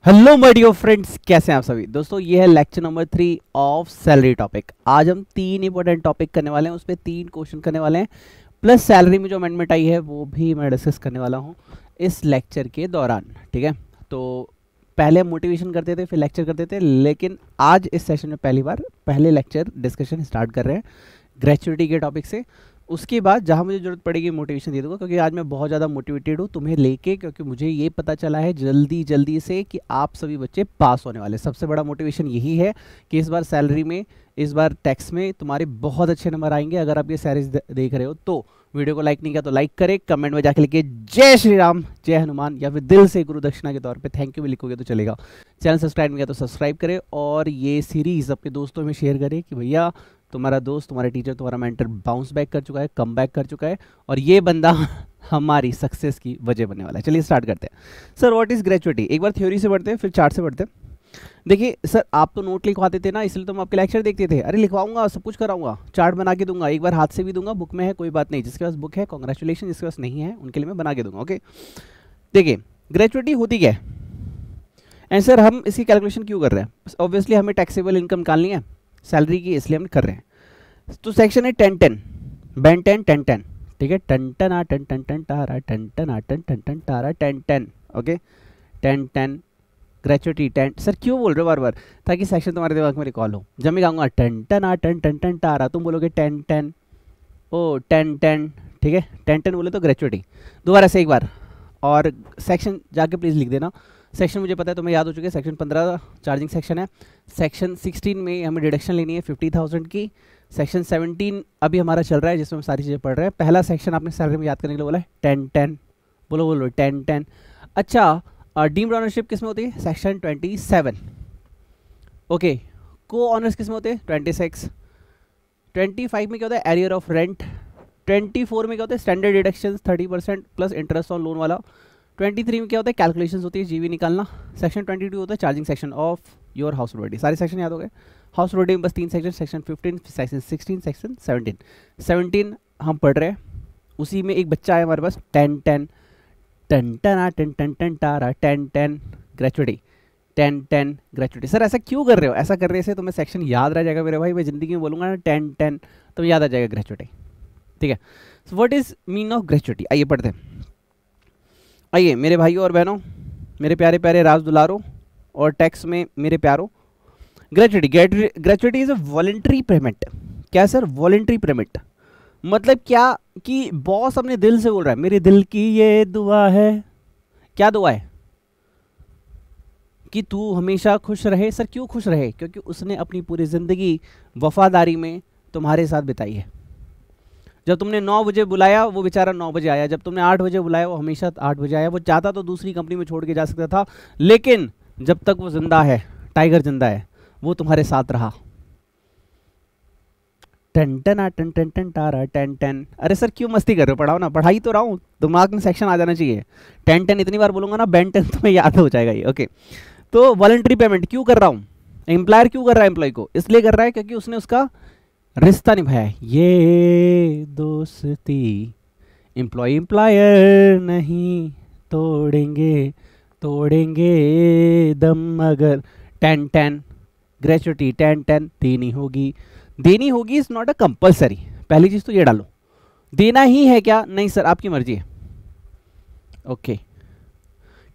Hello my dear friends, कैसे हैं आप सभी दोस्तों। ये है lecture number 3 of salary topic. आज हम 3 इंपॉर्टेंट टॉपिक करने वाले हैं, उस पर 3 क्वेश्चन करने वाले हैं, प्लस सैलरी में जो अमेंडमेंट आई है वो भी मैं डिस्कस करने वाला हूँ इस लेक्चर के दौरान। ठीक है, तो पहले मोटिवेशन करते थे फिर लेक्चर करते थे, लेकिन आज इस सेशन में पहली बार पहले लेक्चर डिस्कशन स्टार्ट कर रहे हैं ग्रेचुइटी के टॉपिक से। उसके बाद जहाँ मुझे ज़रूरत पड़ेगी मोटिवेशन दे दूँगा, क्योंकि आज मैं बहुत ज़्यादा मोटिवेटेड हूँ तुम्हें लेके, क्योंकि मुझे ये पता चला है जल्दी से कि आप सभी बच्चे पास होने वाले। सबसे बड़ा मोटिवेशन यही है कि इस बार सैलरी में, इस बार टैक्स में तुम्हारे बहुत अच्छे नंबर आएंगे। अगर आप ये सीरीज देख रहे हो तो वीडियो को लाइक नहीं किया तो लाइक करें, कमेंट में जाके लिखिए जय श्री राम, जय हनुमान, या फिर दिल से गुरु दक्षिणा के तौर पे थैंक यू भी लिखोगे तो चलेगा। चैनल सब्सक्राइब नहीं किया तो सब्सक्राइब करें और ये सीरीज़ अपने दोस्तों में शेयर करें कि भैया तुम्हारा दोस्त, तुम्हारा टीचर, तुम्हारा मेंटर बाउंस बैक कर चुका है, कम बैक कर चुका है, और ये बंदा हमारी सक्सेस की वजह बनने वाला है। चलिए स्टार्ट करते हैं। सर व्हाट इज़ ग्रेचुइटी, एक बार थ्योरी से पढ़ते हैं फिर चार्ट से पढ़ते हैं। देखिए सर, आप तो नोट लिखवाते थे ना, इसलिए तो हम आपके लेक्चर देखते थे। अरे लिखवाऊंगा, सब कुछ कराऊंगा, चार्ट बना के दूंगा, एक बार हाथ से भी दूंगा, बुक में है कोई बात नहीं। जिसके पास बुक है कॉन्ग्रेचुलेशन, जिसके पास नहीं है उनके लिए मैं बना के दूंगा। ओके, देखिए ग्रेचुइटी होती क्या है एंड सर हम इसकी कैलकुलेशन क्यों कर रहे हैं। ऑब्वियसली हमें टैक्सेबल इनकम निकालनी है सैलरी की, इसलिए हम कर रहे हैं। तो सेक्शन है 10-10, बैंड 10-10-10, ठीक है, टन टन आ टन टन टन टारा, टन टन आ टन टन टन टारा, 10-10। Okay, 10-10 gratuity 10। सर क्यों बोल रहे हो बार बार, ताकि सेक्शन तुम्हारे दिमाग में रिकॉल हो। जब मैं कहूँगा टन टन आ टन टन टन टारा, तुम बोलोगे 10-10, ओ 10-10, ठीक है, 10-10 बोले तो ग्रेचुइटी। दोबारा से एक बार, और सेक्शन जाके प्लीज़ लिख देना। सेक्शन मुझे पता है तुम्हें याद हो चुके हैं, सेक्शन 15 चार्जिंग सेक्शन है। सेक्शन 16 में हमें डिडक्शन लेनी है 50,000 की। सेक्शन 17 अभी हमारा चल रहा है जिसमें हम सारी चीज़ें पढ़ रहे हैं। पहला सेक्शन आपने सैलरी में याद करने के लिए बोला है 10-10, बोलो 10-10। अच्छा, डीम्ड ऑनरशिप किस में होती है, सेक्शन 27। ओके, को ऑनर्स किस में होते हैं, 26। 25 में क्या होता है, एरियर ऑफ रेंट। 24 में क्या होता है, standard deduction 30% plus interest on loan वाला। 23 में क्या होता है, कैलकुलेशंस होती है, जीवी निकालना। सेक्शन 22 होता है charging section of your house hold. सारे सेक्शन याद हो गए। हाउस होल्ड में बस 3 सेक्शन, सेक्शन 15, सेक्शन 16, सेक्शन 17 हम पढ़ रहे हैं। उसी में एक बच्चा है हमारे पास 10-10, टन टन आ टन टन टन टारा, 10-10 ग्रेचुइटी, 10-10 ग्रेचुइटी। सर ऐसा क्यों कर रहे हो, ऐसा करने से तुम्हें सेक्शन याद रह जाएगा मेरे भाई। मैं जिंदगी में बोलूँगा ना 10-10 तो याद आ जाएगा ग्रेचुइटी, ठीक है। So what is mean of gratuity, आइए पढ़ते हैं। आइए मेरे भाइयों और बहनों, मेरे प्यारे प्यारे राज दुलारो और टैक्स में मेरे प्यारों, gratuity is a voluntary payment. क्या सर, वॉलंटरी पेमेंट मतलब क्या कि बॉस अपने दिल से बोल रहा है मेरे दिल की ये दुआ है। क्या दुआ है, कि तू हमेशा खुश रहे। सर क्यों खुश रहे, क्योंकि उसने अपनी पूरी ज़िंदगी वफादारी में तुम्हारे साथ बिताई है। जब तुमने 9 बजे बुलाया वो बेचारा 9 बजे आया, जब तुमने 8 बजे बुलाया वो हमेशा 8 बजे आया। वो चाहता तो दूसरी कंपनी में छोड़ के जा सकता था, लेकिन जब तक वो जिंदा है, टाइगर जिंदा है, वो तुम्हारे साथ रहा। टन टन आ टन टन टन टारा, 10-10। अरे सर क्यों मस्ती कर रहे हो, पढ़ाओ ना, पढ़ाई तो रहा हूँ, दिमाग में सेक्शन आ जाना चाहिए। 10-10 इतनी बार बोलूंगा ना, बैंड 10 तुम्हें याद हो जाएगा ये। ओके, तो वॉलंटरी पेमेंट क्यों कर रहा हूँ, एम्प्लॉयर क्यों कर रहा है एम्प्लॉय को, इसलिए कर रहा है क्योंकि उसने उसका रिश्ता निभाया है। ये दोस्ती एम्प्लॉय एम्प्लॉयर नहीं तोड़ेंगे, तोड़ेंगे दम अगर। 10-10 ग्रेचुइटी 10-10 देनी होगी, देनी होगी, इज नॉट अ कंपल्सरी। पहली चीज तो ये डालो, देना ही है क्या, नहीं सर आपकी मर्जी है। ओके,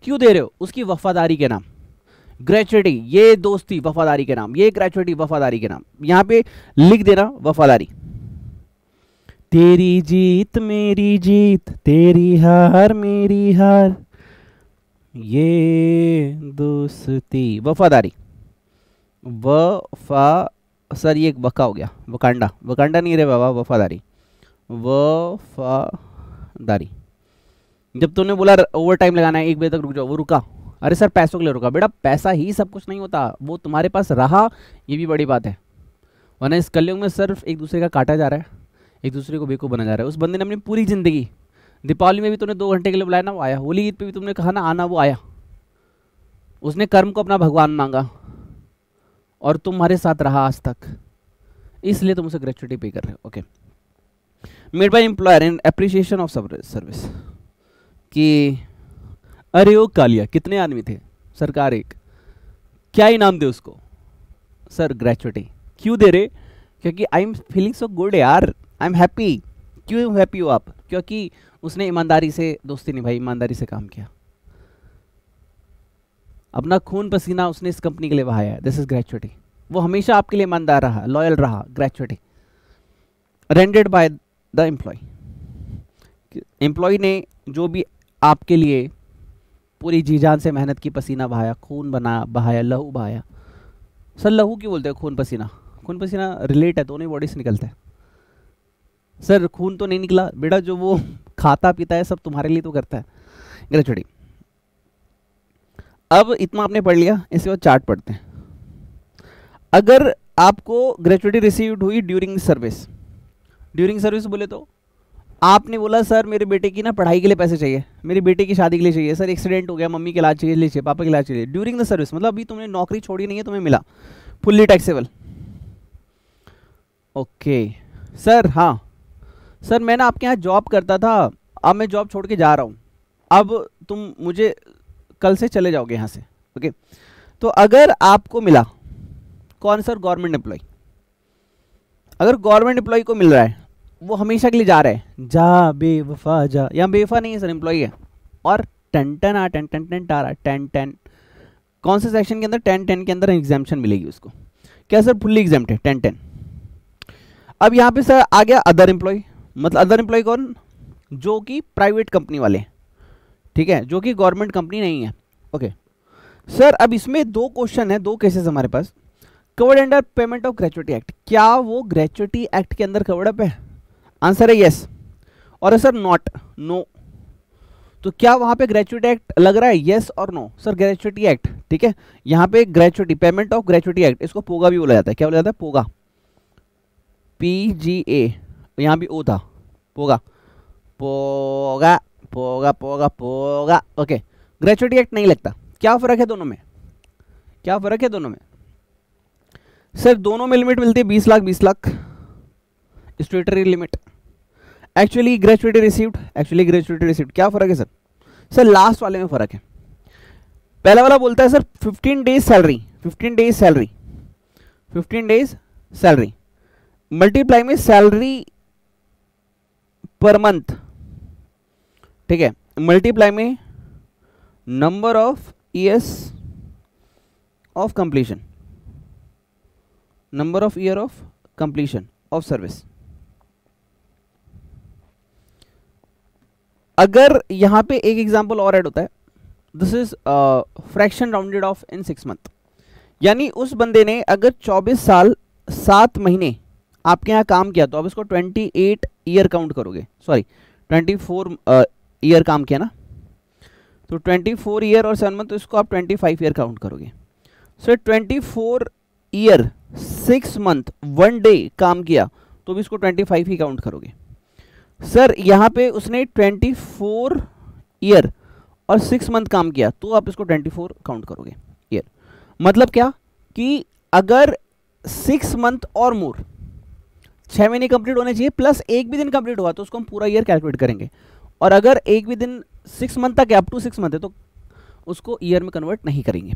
क्यों दे रहे हो, उसकी वफादारी के नाम। ग्रेचुइटी ये दोस्ती वफादारी के नाम, ये ग्रेचुइटी वफादारी के नाम। यहां पे लिख देना वफादारी। तेरी जीत मेरी जीत, तेरी हार मेरी हार, ये दोस्ती वफादारी। सर ये एक वका हो गया, वकांडा, वकांडा नहीं रे बाबा, वफादारी, वफादारी। जब तुमने बोला ओवर टाइम लगाना है 1 बजे तक रुक जाओ, वो रुका। अरे सर पैसों के लिए रुका, बेटा पैसा ही सब कुछ नहीं होता, वो तुम्हारे पास रहा ये भी बड़ी बात है। वरना इस कलयुग में सिर्फ एक दूसरे का काटा जा रहा है, एक दूसरे को बेवकूफ़ बना जा रहा है। उस बंदे ने अपनी पूरी ज़िंदगी, दीपावली में भी तुमने 2 घंटे के लिए बुलाया ना, वो आया। होली ईद पे भी तुमने कहा ना आना, वो आया। उसने कर्म को अपना भगवान मांगा और तुम्हारे साथ रहा आज तक, इसलिए तुम उसे ग्रेचुइटी पे कर रहे हो। Okay, made by employer in appreciation of service. कि अरे ओ कालिया, कितने आदमी थे, सरकार एक, क्या इनाम दे उसको? Sir gratuity. क्यों दे रहे? क्योंकि I am feeling so good यार, आई एम हैप्पी। क्यों हैप्पी हो आप? क्योंकि उसने ईमानदारी से दोस्ती निभाई, ईमानदारी से काम किया, अपना खून पसीना उसने इस कंपनी के लिए बहाया। This is gratuity. वो हमेशा आपके लिए ईमानदार रहा, लॉयल रहा। Gratuity rendered by the employee. Employee ने जो भी आपके लिए पूरी जी जान से मेहनत की, पसीना बहाया, खून बहाया, लहू बहाया। सर लहू क्यों बोलते हैं? खून पसीना, खून पसीना रिलेट है, दोनों बॉडी से निकलता है। सर खून तो नहीं निकला बेटा, जो वो खाता पीता है सब तुम्हारे लिए तो करता है। ग्रेचुइटी। अब इतना आपने पढ़ लिया, इसके बाद चार्ट पढ़ते हैं। अगर आपको ग्रेचुइटी रिसीव्ड हुई ड्यूरिंग सर्विस, ड्यूरिंग सर्विस बोले तो आपने बोला सर मेरे बेटे की ना पढ़ाई के लिए पैसे चाहिए, मेरी बेटे की शादी के लिए चाहिए, सर एक्सीडेंट हो गया, मम्मी के इलाज चाहिए, पापा के इलाज चाहिए। ड्यूरिंग द सर्विस मतलब अभी तुमने नौकरी छोड़ी नहीं है, तुम्हें मिला, फुल्ली टैक्सेबल। ओके सर, हाँ सर मैं ना आपके यहाँ जॉब करता था, अब मैं जॉब छोड़ के जा रहा हूँ, अब तुम मुझे कल से चले जाओगे यहाँ से। ओके तो अगर आपको मिला, कौन सर? Government employee. अगर गवर्नमेंट एम्प्लॉय को मिल रहा है, वो हमेशा के लिए जा रहा है, जा बेवफा जा, यहाँ बेवफा नहीं है सर, एम्प्लॉय है। और 10-10 आ 10-10 आ रहा है, 10-10 कौन से सेक्शन के अंदर? 10-10 के अंदर एग्जाम्पशन मिलेगी उसको। क्या सर? फुल्ली एग्जाम्प्ट है 10-10। अब यहाँ पे सर आ गया अदर एम्प्लॉय। मतलब अदर एम्प्लॉय कौन? जो कि प्राइवेट कंपनी वाले, ठीक है, जो कि गवर्नमेंट कंपनी नहीं है। ओके सर अब इसमें दो क्वेश्चन है, दो केसेस हमारे पास। Covered under payment of gratuity act, क्या वो ग्रेचुइटी एक्ट के अंदर कवर्ड अप है? आंसर है यस। और सर नॉट, नो। तो क्या वहां पे ग्रेचुइटी एक्ट लग रहा है? यस और नो। सर ग्रेचुइटी एक्ट, ठीक है, यहाँ पे gratuity, payment of gratuity act, इसको पोगा भी बोला जाता है। क्या बोला जाता है? पोगा, PGA। यहाँ भी ओ था, पोगा, पोगा पोगा पोगा पोगा। ओके ग्रेचुइटी एक्ट नहीं लगता। क्या फर्क है दोनों में? क्या फर्क है दोनों में? सर दोनों में लिमिट मिलती है 20 lakh 20 lakh स्टेटरी limit. Actually gratuity received, actually gratuity received. क्या फर्क है सर? सर लास्ट वाले में फर्क है। पहला वाला बोलता है sir 15 days salary, 15 days salary, 15 days salary multiply में सैलरी पर मंथ, ठीक है, मल्टीप्लाई में number of years of completion, number of year of completion of service. अगर यहां पे एक एग्जांपल और ऐड होता है, this is fraction rounded off in 6 month, यानी उस बंदे ने अगर 24 साल 7 महीने आपके यहाँ काम किया तो आप इसको 28 ईयर काउंट करोगे, सॉरी 24 ईयर काम किया ना, तो 24 ईयर और 7 मंथ, तो इसको आप 25 ईयर काउंट करोगे। सो 24 ईयर 6 मंथ 1 डे काम किया तो भी इसको 25 ही काउंट करोगे। सर यहाँ पे उसने 24 ईयर और 6 मंथ काम किया तो आप इसको 24 काउंट करोगे ईयर। मतलब क्या कि अगर 6 मंथ और मोर 6 महीने कंप्लीट होने चाहिए प्लस एक भी दिन कंप्लीट हुआ तो उसको हम पूरा ईयर कैलकुलेट करेंगे, और अगर एक भी दिन 6 मंथ तक है, अप टू 6 मंथ है, तो उसको ईयर में कन्वर्ट नहीं करेंगे।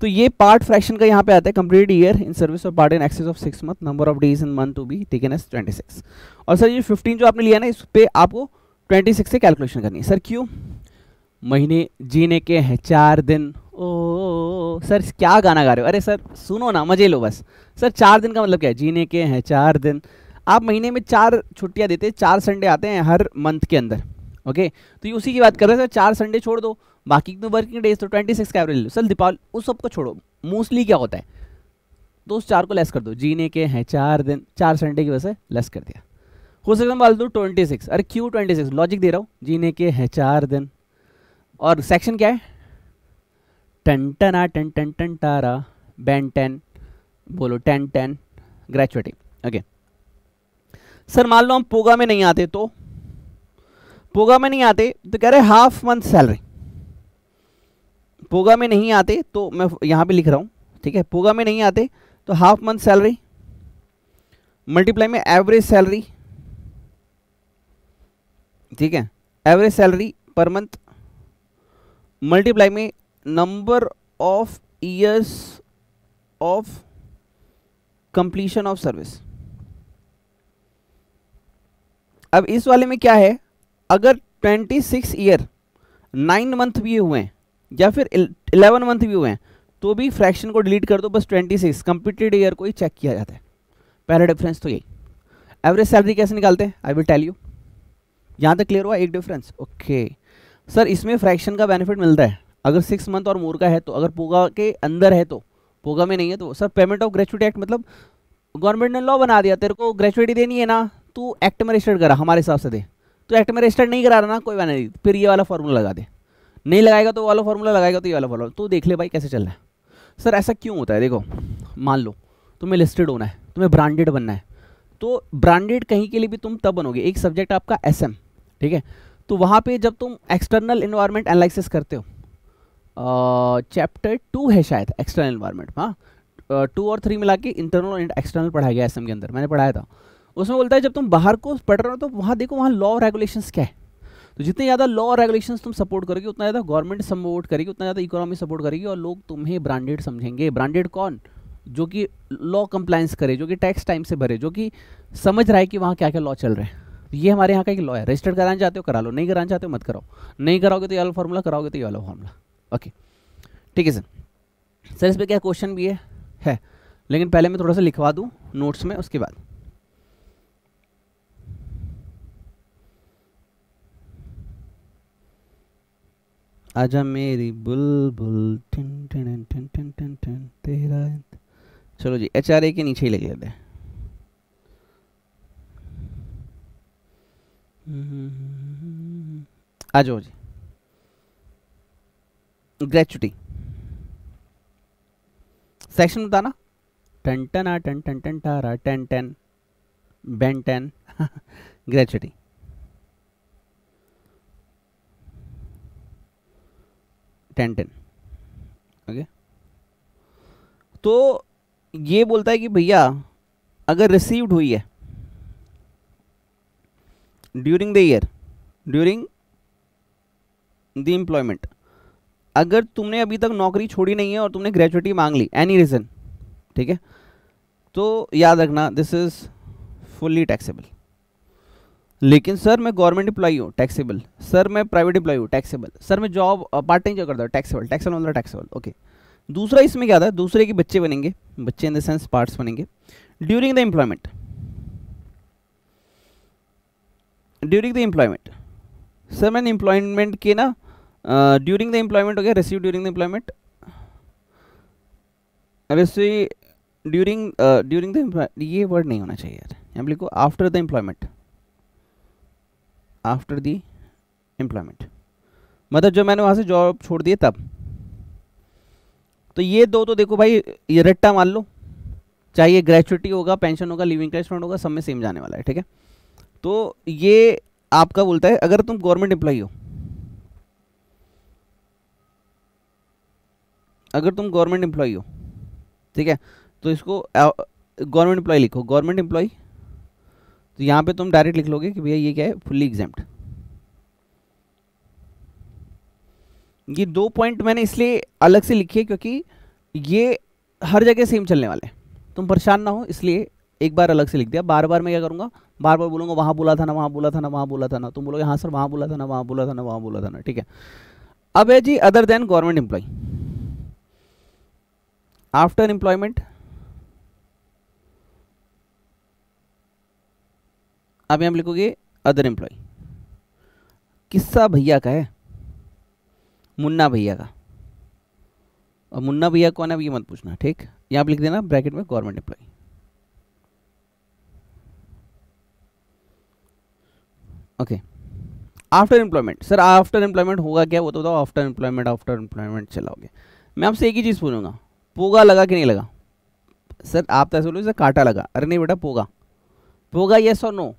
तो ये पार्ट फ्रैक्शन का यहाँ पे आता है, कंप्लीट ईयर इन सर्विस और part in excess of 6 month, number of days in month to be taken as 26। और सर ये 15 जो आपने लिया ना, इस पे आपको 26 से कैलकुलेशन करनी है। सर क्यों? महीने जीने के हैं 4 दिन। ओ सर क्या गाना गा रहे हो? अरे सर सुनो ना, मजे लो बस। सर 4 दिन का मतलब क्या है? जीने के हैं 4 दिन। आप महीने में 4 छुट्टियां देते हैं, 4 संडे आते हैं हर मंथ के अंदर। ओके तो ये उसी की बात कर रहे हैं सर, 4 संडे छोड़ दो, बाकी तो वर्किंग डेज तो 26 का एवरेज लो। सर दीपावली उस सब को छोड़ो, मोस्टली क्या होता है, तो उस 4 को लेस कर दो, जीने के हैं 4 दिन, 4 संडे की वजह से लेस कर दिया। हो सकता है बाल दो 26। अरे क्यों 26? लॉजिक दे रहा हूँ, जीने के हैं 4 दिन। और सेक्शन क्या है? टन टना टन टन टन टारा बैन 10, बोलो 10-10 ग्रेचुइटी। ओके सर मान लो हम पोगा में नहीं आते, तो पोगा में नहीं आते तो कह रहे हाफ मंथ सैलरी, पोगा में नहीं आते तो मैं यहां पे लिख रहा हूं, ठीक है, पोगा में नहीं आते तो हाफ मंथ सैलरी मल्टीप्लाई में एवरेज सैलरी, ठीक है, average salary per month multiply में number of years of completion of service. अब इस वाले में क्या है, अगर 26 ईयर 9 मंथ भी हुए हैं या फिर 11 मंथ भी हुए हैं तो भी फ्रैक्शन को डिलीट कर दो, बस 26 कंप्लीटेड ईयर को ही चेक किया जाता है। पहला डिफरेंस तो यही। एवरेज सैलरी कैसे निकालते हैं, आई विल टेल यू। यहाँ तक क्लियर हुआ एक डिफरेंस? ओके सर, इसमें फ्रैक्शन का बेनिफिट मिलता है अगर 6 मंथ और मोर का है तो, अगर पोगा के अंदर है तो, पोगा में नहीं है तो। Sir payment of gratuity act मतलब गवर्नमेंट ने लॉ बना दिया, तेरे को ग्रेचुइटी देनी है ना, तू एक्ट में रजिस्टर्ड करा, हमारे हिसाब से दे। तो एक्ट में रजिस्टर्ड नहीं करा रहा ना, कोई बात नहीं, फिर ये वाला फॉर्मूला लगा दे, नहीं लगाएगा तो वाला फॉर्मूला लगाएगा तो ये वाला फॉर्मूला, तो देख ले भाई कैसे चल रहा है। सर ऐसा क्यों होता है, देखो मान लो तुम्हें लिस्टेड होना है, तुम्हें ब्रांडेड बनना है, तो ब्रांडेड कहीं के लिए भी तुम तब बनोगे, एक सब्जेक्ट आपका एसएम, ठीक है, तो वहाँ पे जब तुम एक्सटर्नल इन्वायरमेंट एनालिसिस करते हो, चैप्टर 2 है शायद एक्सटर्नल इन्वायरमेंट, हाँ 2 और 3 मिला के इंटरनल और एक्सटर्नल पढ़ाया गया एसएम के अंदर, मैंने पढ़ाया था। उसमें बोलता है जब तुम बाहर को पढ़ रहे हो तो वहाँ देखो वहाँ लॉ और रेगुलेशंस क्या है, तो जितने ज़्यादा लॉ और रेगुलेशंस तुम सपोर्ट करोगे उतना ज़्यादा गवर्नमेंट सपोर्ट करेगी, उतना ज़्यादा इकोनॉमी सपोर्ट करेगी और लोग तुम्हें ब्रांडेड समझेंगे। ब्रांडेड कौन, जो कि लॉ कंप्लायंस करे, जो कि टैक्स टाइम से भरे, जो कि समझ रहा है कि वहाँ क्या क्या लॉ चल रहे हैं। तो ये हमारे यहाँ का एक लॉ है, रजिस्टर्ड कराना चाहते हो करा लो, नहीं कराना चाहते हो मत कराओ, नहीं कराओगे तो ये वाला फॉर्मूला, कराओगे तो ये वाला फॉर्मूला। ओके ठीक है सर। सर इस पर क्या क्वेश्चन भी है, लेकिन पहले मैं थोड़ा सा लिखवा दूँ नोट्स में, उसके बाद आजा मेरी बुलबुल tin tin tin tin tin tin तेरा। चलो जी एचआरए के नीचे ही लिख लेते हैं। आ जाओ जी, ग्रेचुटी सेक्शन बताना, टन टन टन टन टन टारा टन टन बेन टन ग्रेचुटी। टेन ओके, तो ये बोलता है कि भैया अगर रिसीव्ड हुई है during the year, during the employment, अगर तुमने अभी तक नौकरी छोड़ी नहीं है और तुमने ग्रेचुइटी मांग ली एनी रीजन, ठीक है, तो याद रखना दिस इज फुल्ली टैक्सेबल। लेकिन सर मैं गवर्नमेंट एम्प्लॉई हूँ, टैक्सेबल। सर मैं प्राइवेट एम्प्लॉई हूँ, टैक्सेबल। सर मैं जॉब पार्ट टाइम जॉब करता हूँ, टैक्सेबल। टैक्सेबल मतलब टैक्सेबल। ओके, दूसरा इसमें क्या था, दूसरे के बच्चे बनेंगे, बच्चे इन द सेंस पार्ट्स बनेंगे during the employment, during the employment. Sir मैंने एम्प्लॉयमेंट के ना ड्यूरिंग द एम्प्लॉयमेंट हो गया, receive during the employment, receive during during the, ये वर्ड नहीं होना चाहिए यार, यहाँ लिखो after the employment, after the employment मतलब जब मैंने वहाँ से जॉब छोड़ दी तब। तो ये दो तो देखो भाई ये रट्टा मान लो, चाहे ग्रेचुइटी होगा, पेंशन होगा, लिविंग इंक्रीजमेंट होगा, सब में सेम जाने वाला है, ठीक है। तो ये आपका बोलता है अगर तुम गवर्नमेंट एम्प्लॉई हो, अगर तुम गवर्नमेंट एम्प्लॉई हो, ठीक है, तो इसको गवर्नमेंट एम्प्लॉई लिखो, गवर्नमेंट एम्प्लॉई। तो यहाँ पे तुम डायरेक्ट लिख लोगे कि भैया ये क्या है, फुल्ली एग्जेम्प्ट। ये 2 पॉइंट मैंने इसलिए अलग से लिखे क्योंकि ये हर जगह सेम चलने वाले हैं, तुम परेशान ना हो, इसलिए एक बार अलग से लिख दिया। बार बार मैं क्या करूँगा, बार बार बोलूँगा वहाँ बोला था ना, वहाँ बोला था ना, वहाँ बोला था ना, तुम बोलोगे हाँ सर वहाँ बोला था ना, वहाँ बोला था ना, वहाँ बोला था ना, ठीक है। अब है जी other than government employ, after employment. अब यहाँ लिखोगे अदर एम्प्लॉय। किस्सा भैया का है, मुन्ना भैया का, और मुन्ना भैया कौन है ये मत पूछना, ठीक। यहाँ पे लिख देना ब्रैकेट में government employee. Okay, after employment. Sir after employment होगा क्या, वो तो बताओ। आफ्टर एम्प्लॉयमेंट, आफ्टर एम्प्लॉयमेंट चलाओगे, मैं आपसे एक ही चीज़ पूछूंगा, पोगा लगा कि नहीं लगा। सर आप तो ऐसे बोलो सर कांटा लगा, अरे नहीं बेटा पोगा, पोगा यस और नो।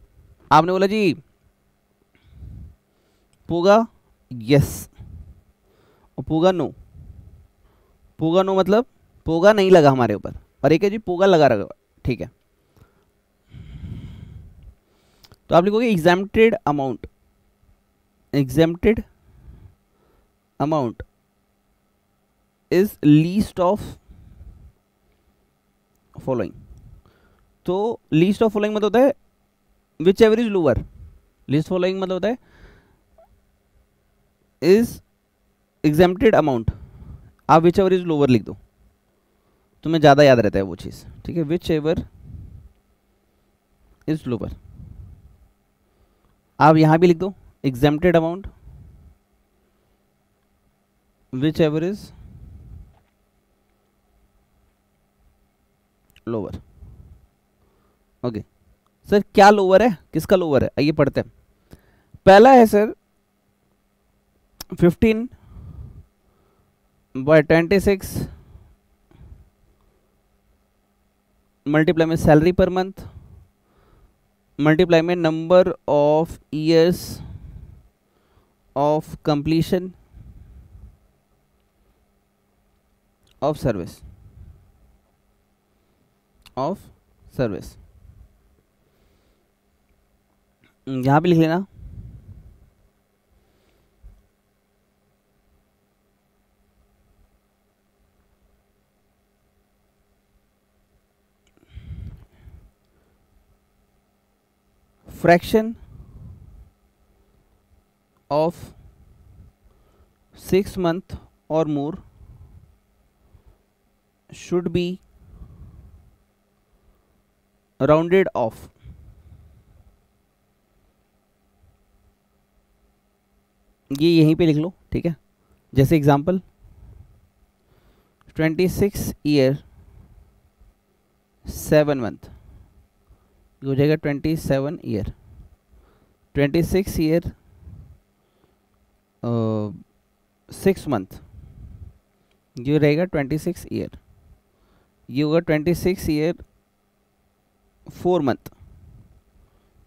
आपने बोला जी पोगा यस और पोगा नो, पोगा नो मतलब पोगा नहीं लगा हमारे ऊपर, और एक है जी पोगा लगा रहा, ठीक है। तो आप लिखोगे exempted amount, exempted amount is least of following, तो लीस्ट ऑफ फॉलोइंग मतलब होता है which ever is lower, least following मतलब होता है इज एग्जेम्प्टेड अमाउंट, आप विच एवर इज लोअर लिख दो, तुम्हें ज़्यादा याद रहता है वो चीज़, ठीक है, विच एवर इज लोअर, आप यहाँ भी लिख दो exempted amount which ever is lower. Okay sir, क्या लोअर है, किसका लोअर है, आइए पढ़ते हैं। पहला है सर 15/26 मल्टीप्लाई में सैलरी पर मंथ मल्टीप्लाई में number of years of completion of service यहां पे लिख लेना fraction of 6 month or more should be rounded off। ये यहीं पे लिख लो, ठीक है, जैसे एग्जांपल 26 ईयर 7 मंथ हो जाएगा 27 ईयर, 26 ईयर 6 मंथ ये रहेगा 26 ईयर, ये होगा 26 ईयर 4 मंथ,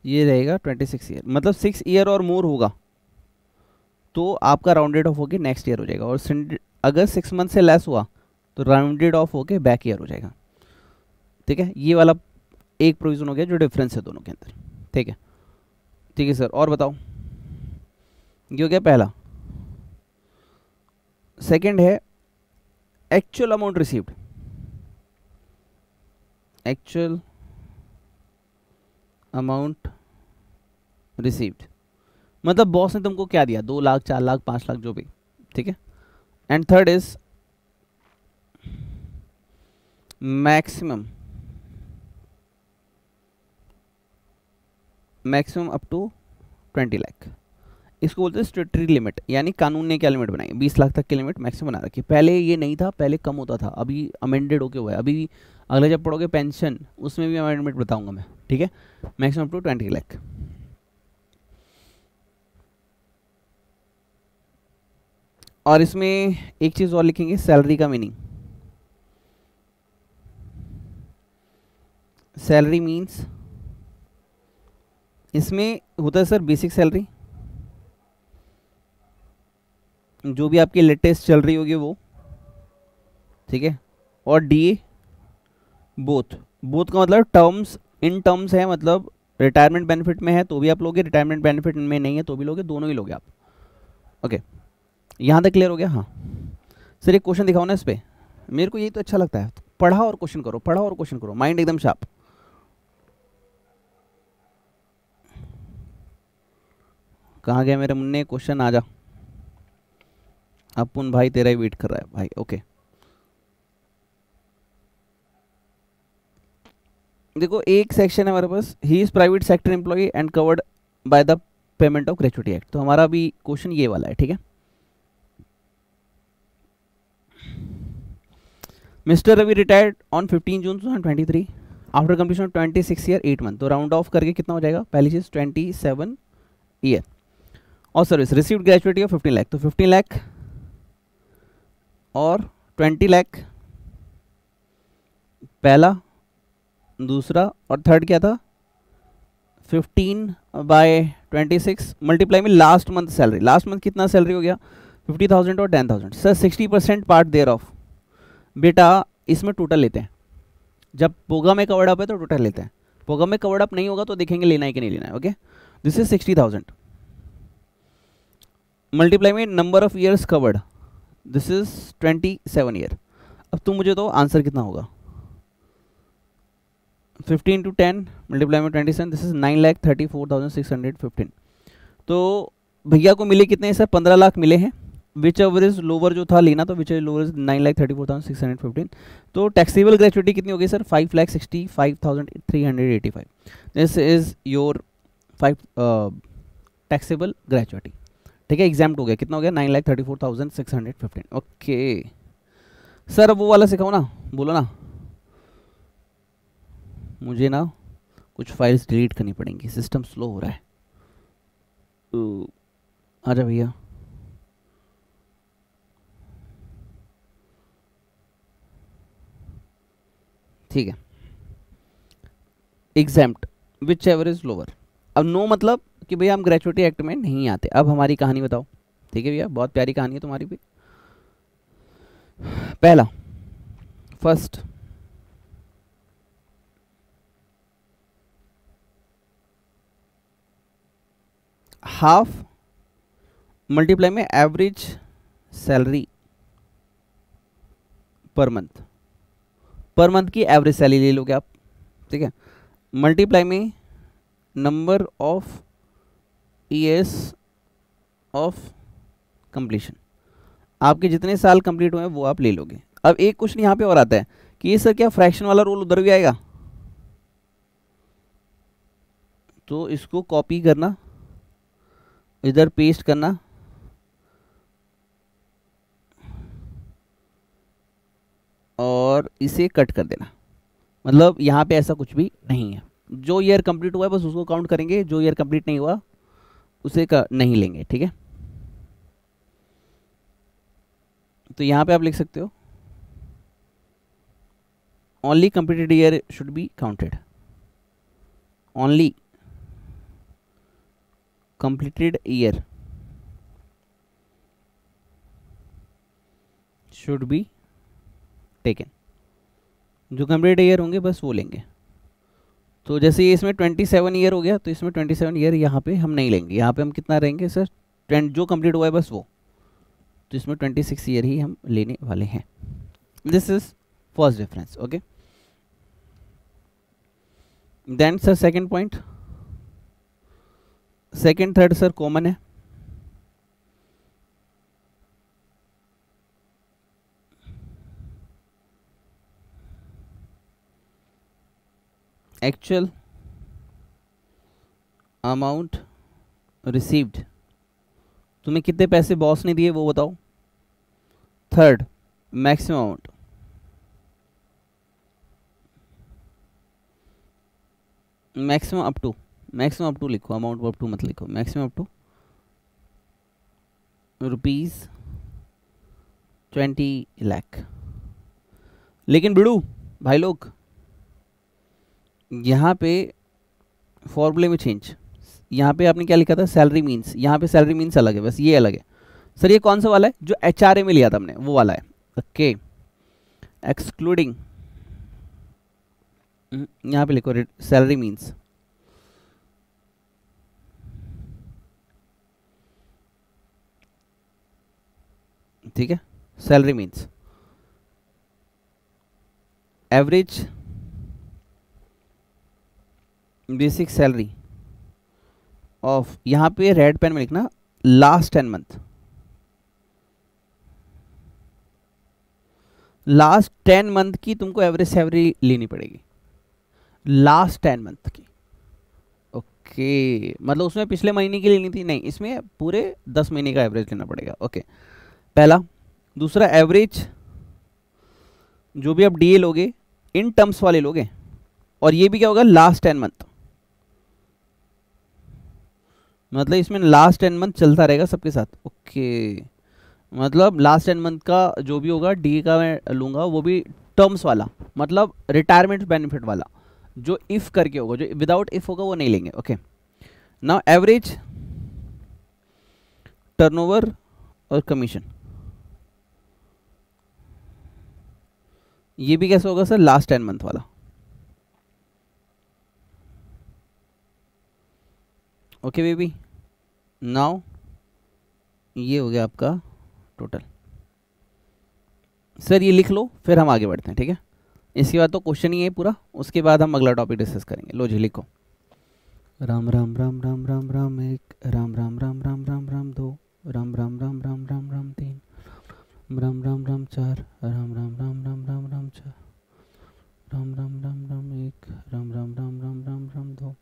ये रहेगा 26 ईयर, मतलब 6 ईयर और मोर होगा तो आपका राउंडेड ऑफ होके नेक्स्ट ईयर हो जाएगा, और अगर 6 मंथ से लेस हुआ तो राउंडेड ऑफ होके बैक ईयर हो जाएगा, ठीक है। ये वाला एक प्रोविजन हो गया जो डिफरेंस है दोनों के अंदर, ठीक है, ठीक है सर। और बताओ, ये हो गया पहला। सेकंड है actual amount received, actual amount received मतलब बॉस ने तुमको क्या दिया, 2 लाख 4 लाख 5 लाख जो भी, ठीक है। And third is maximum up to 20 lakh, इसको बोलते हैं स्टैट्यूटरी लिमिट, यानी कानून ने क्या लिमिट बनाई, 20 लाख तक की लिमिट मैक्सिमम बना रखी। पहले ये नहीं था, पहले कम होता था, अभी अमेंडेड होके हुआ है, अभी अगले जब पढ़ोगे पेंशन उसमें भी अमेंडमेंट बताऊंगा मैं, ठीक है। Maximum up to 20 lakh. और इसमें एक चीज और लिखेंगे, सैलरी का मीनिंग। सैलरी मीन्स इसमें होता है सर बेसिक सैलरी, जो भी आपकी लेटेस्ट चल रही होगी वो, ठीक है, और डीए बोथ का मतलब टर्म्स इन टर्म्स है, मतलब रिटायरमेंट बेनिफिट में है तो भी आप लोगे, रिटायरमेंट बेनिफिट में नहीं है तो भी लोगे, दोनों ही लोगे आप। ओके, यहाँ तक क्लियर हो गया। हाँ सर, एक क्वेश्चन दिखाओ ना इस पर, मेरे को यही तो अच्छा लगता है, पढ़ा और क्वेश्चन करो, पढ़ा और क्वेश्चन करो, माइंड एकदम शार्प। कहाँ गया मेरे मुन्ने, क्वेश्चन आ जा, अपुन भाई तेरा ही वेट कर रहा है भाई। ओके देखो, एक सेक्शन है हमारे पास, he is private sector employ and covered by the payment of gratuity act, तो हमारा भी क्वेश्चन ये वाला है, ठीक है। Mister Ravi retired on 15 June 2023 after completion of 26 year 8 month, तो राउंड ऑफ करके कितना हो जाएगा, पहली चीज 27 ईयर, और service received gratuity of 15 lakh, तो 15 लाख और 20 लाख पहला, दूसरा और थर्ड क्या था, 15/26 मल्टीप्लाई में last month salary, last month कितना सैलरी हो गया 50,000 और 10,000। सर 60% पार्ट देयर ऑफ, बेटा इसमें टोटल लेते हैं, जब पोगा में कवर्ड अप है तो टोटल लेते हैं, पोगा में कवर्ड अप नहीं होगा तो देखेंगे लेना है कि नहीं लेना है। ओके, दिस इज 60,000 मल्टीप्लाई में number of years covered, this is 27 year. अब तुम मुझे तो आंसर कितना होगा, 15 to 10 मल्टीप्लाई में 27, दिस इज 9,34,615। तो भैया को मिले कितने सर? 15 लाख मिले हैं। विच एवर इज लोअर जो था लेना, तो विच एवर लोअर इज 9,34,615। तो टैक्सेबल ग्रेचुइटी कितनी हो गई sir? 5,65,385। This is your 5 taxable gratuity. ठीक है, एग्जाम्प्ट हो गया। कितना हो गया? 9,34,615। ओके सर, अब वो वाला सिखाओ ना, बोलो ना। मुझे ना कुछ फाइल्स डिलीट करनी पड़ेंगी, सिस्टम स्लो हो रहा है। आजा भैया। ठीक है, exempt which ever is lower. अब नो मतलब कि भैया हम ग्रेचुइटी एक्ट में नहीं आते। अब हमारी कहानी बताओ। ठीक है भैया, बहुत प्यारी कहानी है तुम्हारी भी। पहला, फर्स्ट, हाफ मल्टीप्लाई में average salary per month. Per month की एवरेज सैलरी ले लोगे आप। ठीक है, मल्टीप्लाई में number of years of completion. आपके जितने साल कंप्लीट हुए हैं वो आप ले लोगे। अब एक क्वेश्चन यहाँ पे और आता है कि ये सर क्या फ्रैक्शन वाला रूल उधर भी आएगा? तो इसको कॉपी करना, इधर पेस्ट करना, और इसे कट कर देना। मतलब यहाँ पे ऐसा कुछ भी नहीं है। जो ईयर कंप्लीट हुआ है बस उसको काउंट करेंगे, जो ईयर कंप्लीट नहीं हुआ उसे नहीं लेंगे। ठीक है, तो यहाँ पे आप लिख सकते हो only completed year should be counted. Only completed year should be taken. जो कंप्लीटेड ईयर होंगे बस वो लेंगे। तो जैसे ये इसमें 27 ईयर हो गया, तो इसमें 27 ईयर यहाँ पे हम नहीं लेंगे। यहाँ पे हम कितना रहेंगे सर? जो कंप्लीट हुआ है बस वो। तो इसमें 26 ईयर ही हम लेने वाले हैं। This is first difference. Okay, then sir second point, second third sir common है। एक्चुअल अमाउंट रिसीव्ड, तुम्हें कितने पैसे बॉस ने दिए वो बताओ। Third, maximum amount. Maximum up to, maximum up to लिखो, अमाउंट अप टू मत लिखो। Maximum up to ₹20 lakh. लेकिन बिड़ू भाई लोग, यहाँ पे फॉर्मूले में चेंज। यहाँ पे आपने क्या लिखा था? Salary means. यहाँ पे सैलरी मीन्स अलग है, बस ये अलग है। सर ये कौन सा वाला है? जो HRA में लिया था हमने वो वाला है। ओके, एक्सक्लूडिंग, यहाँ पे लिखो सैलरी मीन्स। ठीक है, salary means average basic salary of, यहाँ पे रेड पेन में लिखना लास्ट 10 मंथ। लास्ट 10 मंथ की तुमको एवरेज सैलरी लेनी पड़ेगी, लास्ट 10 मंथ की। ओके, मतलब उसमें पिछले महीने की लेनी थी नहीं, इसमें पूरे 10 महीने का एवरेज लेना पड़ेगा। ओके, पहला। दूसरा, एवरेज जो भी आप डीए लोगे इन टर्म्स वाले लोगे, और ये भी क्या होगा? Last 10 month. मतलब इसमें लास्ट 10 मंथ चलता रहेगा सबके साथ। ओके, मतलब लास्ट 10 मंथ का जो भी होगा डी का मैं लूँगा, वो भी टर्म्स वाला, मतलब रिटायरमेंट बेनिफिट वाला। जो इफ करके होगा, जो विदाउट इफ होगा वो नहीं लेंगे। ओके, नाउ एवरेज टर्नओवर और कमीशन, ये भी कैसे होगा सर? लास्ट 10 मंथ वाला। ओके बेबी, नाउ ये हो गया आपका टोटल। सर ये लिख लो, फिर हम आगे बढ़ते हैं। ठीक है, इसके बाद तो क्वेश्चन ही है पूरा, उसके बाद हम अगला टॉपिक डिस्कस करेंगे। लो जी लिखो, राम राम राम राम राम राम एक, राम राम राम राम राम राम दो, राम राम राम राम राम राम तीन, राम राम राम चार, राम राम राम राम राम राम चार, राम राम राम राम एक, राम राम राम राम राम राम दो,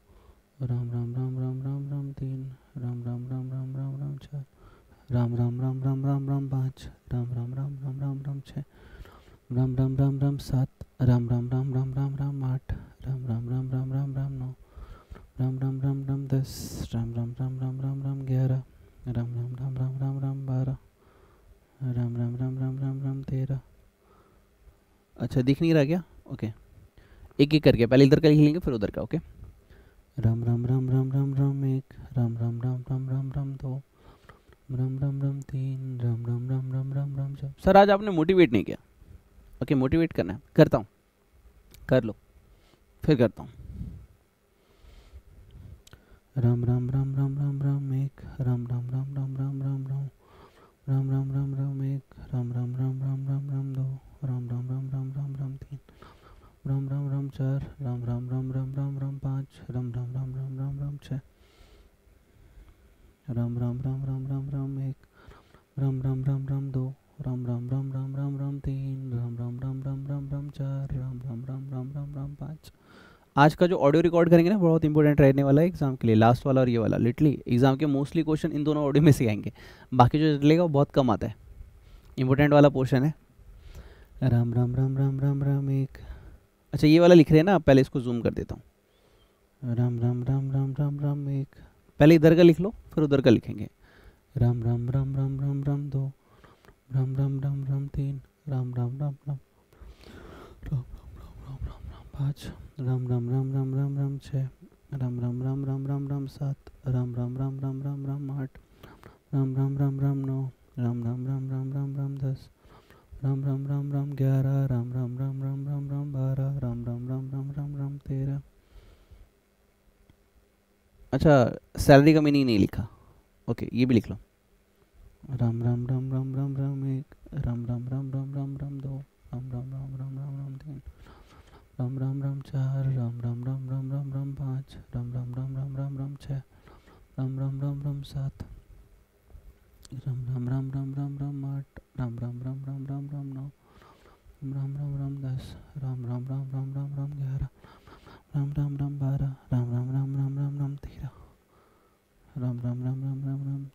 राम राम राम राम राम राम तीन, राम राम राम राम राम राम चार, राम राम राम राम राम राम पाँच, राम राम राम राम राम राम छः, राम राम राम राम सात, राम राम राम राम राम राम आठ, राम राम राम राम राम राम नौ, राम राम राम राम 10, राम राम राम राम राम राम 11, राम राम राम राम राम राम 12, राम राम राम राम राम राम 13। अच्छा दिख नहीं रहा क्या? ओके, एक एक करके पहले इधर का लिख लेंगे फिर उधर का। ओके, राम राम राम राम राम राम एक, राम राम राम राम राम राम दो, राम राम राम तीन, राम राम राम राम राम राम चार। सर आज आपने मोटिवेट नहीं किया। ओके मोटिवेट करना है, करता हूँ, कर लो, फिर करता हूँ। राम राम राम राम राम राम एक, राम राम राम राम राम राम राम, राम राम राम राम एक, राम राम राम राम राम राम दो, राम राम राम राम राम राम तीन, राम राम राम चार, राम राम राम राम राम राम पाँच, राम राम राम राम राम राम छः, राम राम राम राम राम राम एक, राम राम राम राम दो, राम राम राम राम राम राम तीन, राम राम राम राम राम राम चार, राम राम राम राम राम राम पाँच। आज का जो ऑडियो रिकॉर्ड करेंगे ना बहुत इंपॉर्टेंट रहने वाला है एग्जाम के लिए, लास्ट वाला और ये वाला। लिटरली एग्जाम के मोस्टली क्वेश्चन इन दोनों ऑडियो में से आएंगे, बाकी जो चलेगा वो बहुत कम आता है। इंपॉर्टेंट वाला पोर्शन है। राम राम राम राम राम राम एक, अच्छा ये वाला लिख रहे हैं ना, पहले इसको जूम कर देता हूँ। राम राम राम राम राम राम एक, पहले इधर का लिख लो फिर उधर का लिखेंगे। राम राम राम राम राम राम दो, राम राम राम राम तीन, राम राम राम राम राम राम राम राम पाँच, राम राम राम राम राम राम छः, राम राम राम राम राम राम सात, राम राम राम राम राम राम आठ, राम राम राम राम नौ, राम राम राम राम राम राम 10, राम राम राम राम 11, राम राम राम राम राम राम 12, राम राम राम राम राम राम 13। अच्छा सैलरी का मीनिंग नहीं लिखा, ओके ये भी लिख लो। राम राम राम राम राम राम एक, राम राम राम राम राम राम दो, राम राम राम राम राम राम तीन, राम राम राम चार, राम राम राम राम राम राम पाँच, राम राम राम राम राम राम छः, राम राम राम राम सात, राम राम राम राम राम राम आठ, राम राम राम राम राम राम नौ, राम राम राम 10, राम राम राम राम राम राम 11, राम राम राम 12, राम राम राम राम राम राम 13, राम राम राम राम राम राम।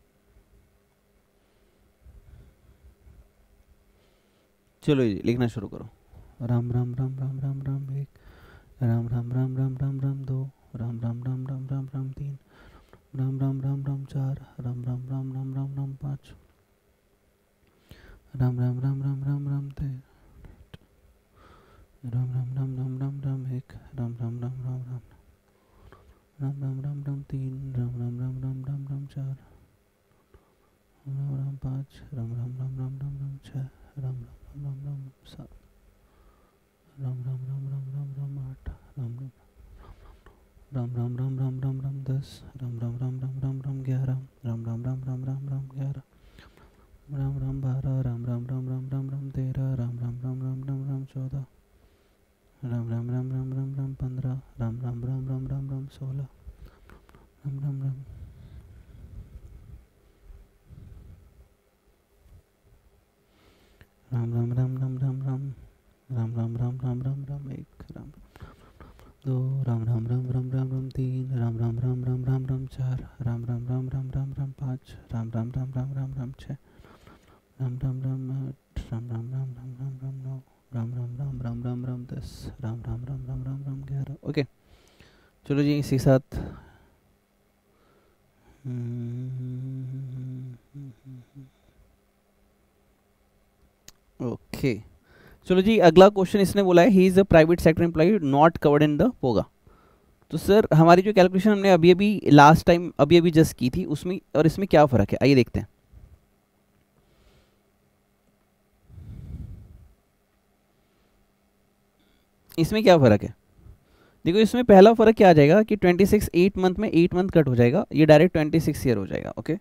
चलो जी लिखना शुरू करो। राम राम राम राम राम राम एक, राम राम राम राम राम राम दो, राम राम राम राम राम राम तीन, राम राम राम राम चार, राम राम राम राम राम राम पाँच, राम राम राम राम राम राम तीन, राम राम राम राम राम राम एक, राम राम राम राम राम, राम राम राम राम तीन, राम राम राम राम राम राम चार, राम राम पाँच, राम राम राम राम राम राम छः, राम राम राम राम सात, राम राम राम राम राम राम आठ, राम राम राम राम राम राम राम 10, राम राम राम राम राम राम 11, राम राम राम राम राम राम 11, राम राम 12, राम राम राम राम राम राम 13, राम राम राम राम राम राम 14, राम राम राम राम राम राम 15, राम राम राम राम राम राम 16, राम राम राम राम राम राम राम राम राम, राम राम राम राम राम राम एक, राम दो, राम राम राम राम राम राम तीन, राम राम राम राम राम राम चार, राम राम राम राम राम राम पाँच, राम राम राम राम राम राम छः, राम राम राम आठ, राम राम राम राम राम राम नौ, राम राम राम राम राम राम 10, राम राम राम राम राम राम 11। ओके चलो जी इसी साथ ओके चलो जी अगला क्वेश्चन इसने बोला है he is a private sector employ not covered in the POGA. तो सर हमारी जो कैलकुलेशन हमने अभी अभी लास्ट टाइम अभी अभी जस्ट की थी उसमें और इसमें क्या फ़र्क है, आइए देखते हैं। इसमें क्या फ़र्क है, देखो इसमें पहला फ़र्क क्या आ जाएगा कि 26 8 मंथ में 8 मंथ कट हो जाएगा, ये डायरेक्ट 26 ईयर हो जाएगा। ओके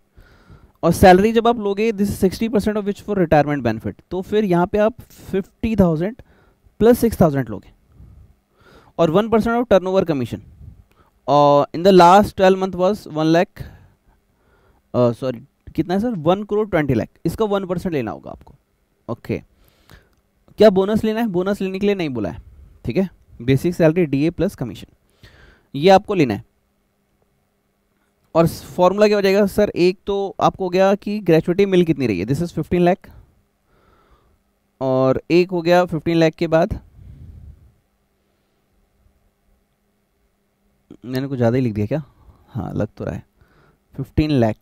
और सैलरी जब आप लोगे this 60% of which for retirement benefit, तो फिर यहाँ पे आप 50,000 प्लस 6,000 लोगे और 1% ऑफ टर्नओवर कमीशन और in the last 12 month was 1 lakh sorry कितना है सर 1 करोड़ 20 लाख, इसका 1% लेना होगा आपको। ओके क्या बोनस लेना है? बोनस लेने के लिए नहीं बोला है, ठीक है। Basic salary DA plus commission ये आपको लेना है। और फॉर्मूला क्या हो जाएगा सर? एक तो आपको हो गया कि ग्रेचुइटी मिल कितनी रही है, दिस इज 15 लाख, और एक हो गया 15 लाख के बाद मैंने कुछ ज़्यादा ही लिख दिया क्या? हाँ लग तो रहा है 15 लाख,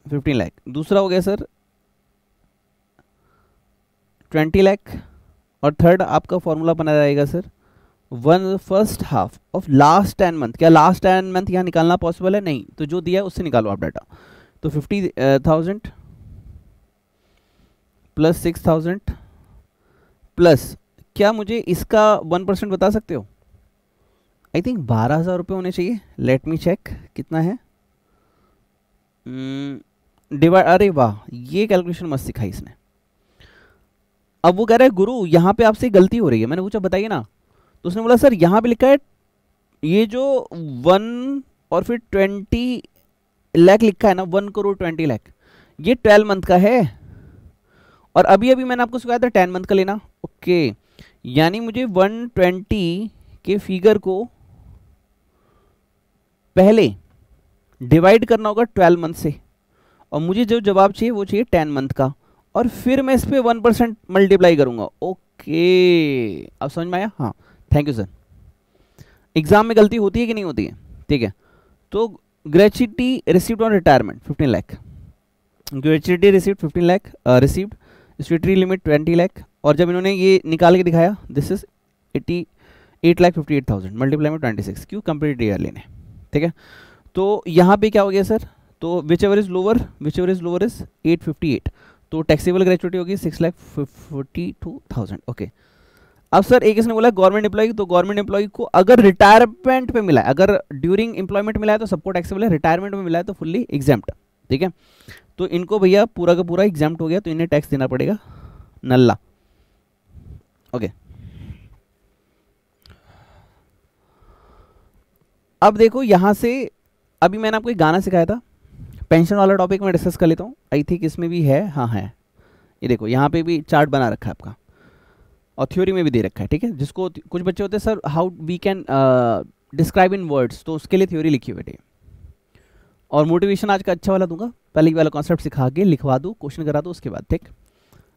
15 लाख। दूसरा हो गया सर 20 लाख, और थर्ड आपका फॉर्मूला बना जाएगा सर 1/1 ऑफ लास्ट 10 मंथ। क्या लास्ट 10 मंथ यहाँ निकालना पॉसिबल है? नहीं, तो जो दिया है उससे निकालो आप डाटा। तो 50,000 प्लस 6,000 प्लस क्या मुझे इसका 1% बता सकते हो? आई थिंक 12,000 रुपये होने चाहिए। लेट मी चेक कितना है। डिवाइड, अरे वाह ये कैलकुलेशन मस्त सिखाई इसने। अब वो कह रहा है गुरु यहाँ पे आपसे गलती हो रही है। मैंने पूछा बताइए ना, तो उसने बोला सर यहाँ पे लिखा है ये जो 1 और फिर 20 लाख लिखा है ना, 1 करोड़ 20 लाख, ये 12 मंथ का है, और अभी अभी मैंने आपको सिखाया था 10 मंथ का लेना। ओके यानी मुझे 120 के फिगर को पहले डिवाइड करना होगा 12 मंथ से, और मुझे जो जवाब चाहिए वो चाहिए 10 मंथ का, और फिर मैं इस पर 1% मल्टीप्लाई करूंगा। ओके अब समझ में आया? हाँ थैंक यू सर। एग्जाम में गलती होती है कि नहीं होती है? ठीक है, तो gratuity received on retirement 15 lakh, gratuity received 15 lakh, received स्टेटरी limit 20 lakh, और जब इन्होंने ये निकाल के दिखाया दिस इज 88,58,000 मल्टीप्लाई में 26, क्यों? कंप्लीट ईयर लेने, ठीक है। तो यहाँ पे क्या हो गया सर? तो which ever is lower is 858, तो टैक्सेबल ग्रेच्युटी होगी 6,42,000। ओके अब सर एक इसने बोला गवर्नमेंट एम्प्लॉय, तो गवर्नमेंट एम्प्लॉय को अगर रिटायरमेंट पे मिला है, अगर ड्यूरिंग एम्प्लॉयमेंट मिला है तो सबको टैक्सेबल है, रिटायरमेंट में मिला है तो फुल्ली एग्जाम्प्ट, ठीक है। तो इनको भैया पूरा का पूरा एग्जाम्प्ट हो गया, तो इन्हें टैक्स देना पड़ेगा नल्ला। ओके अब देखो यहाँ से, अभी मैंने आपको एक गाना सिखाया था, पेंशन वाला टॉपिक मैं डिस्कस कर लेता हूँ। आई थिंक इसमें भी है, हाँ है, ये देखो यहाँ पे भी चार्ट बना रखा है आपका, और थ्योरी में भी दे रखा है, ठीक है। जिसको कुछ बच्चे होते हैं sir how we can describe in words, तो उसके लिए थ्योरी लिखी हुई है। और मोटिवेशन आज का अच्छा वाला दूंगा, पहले वाला कॉन्सेप्ट सिखा के लिखवा दूँ, क्वेश्चन करा दो, उसके बाद ठीक।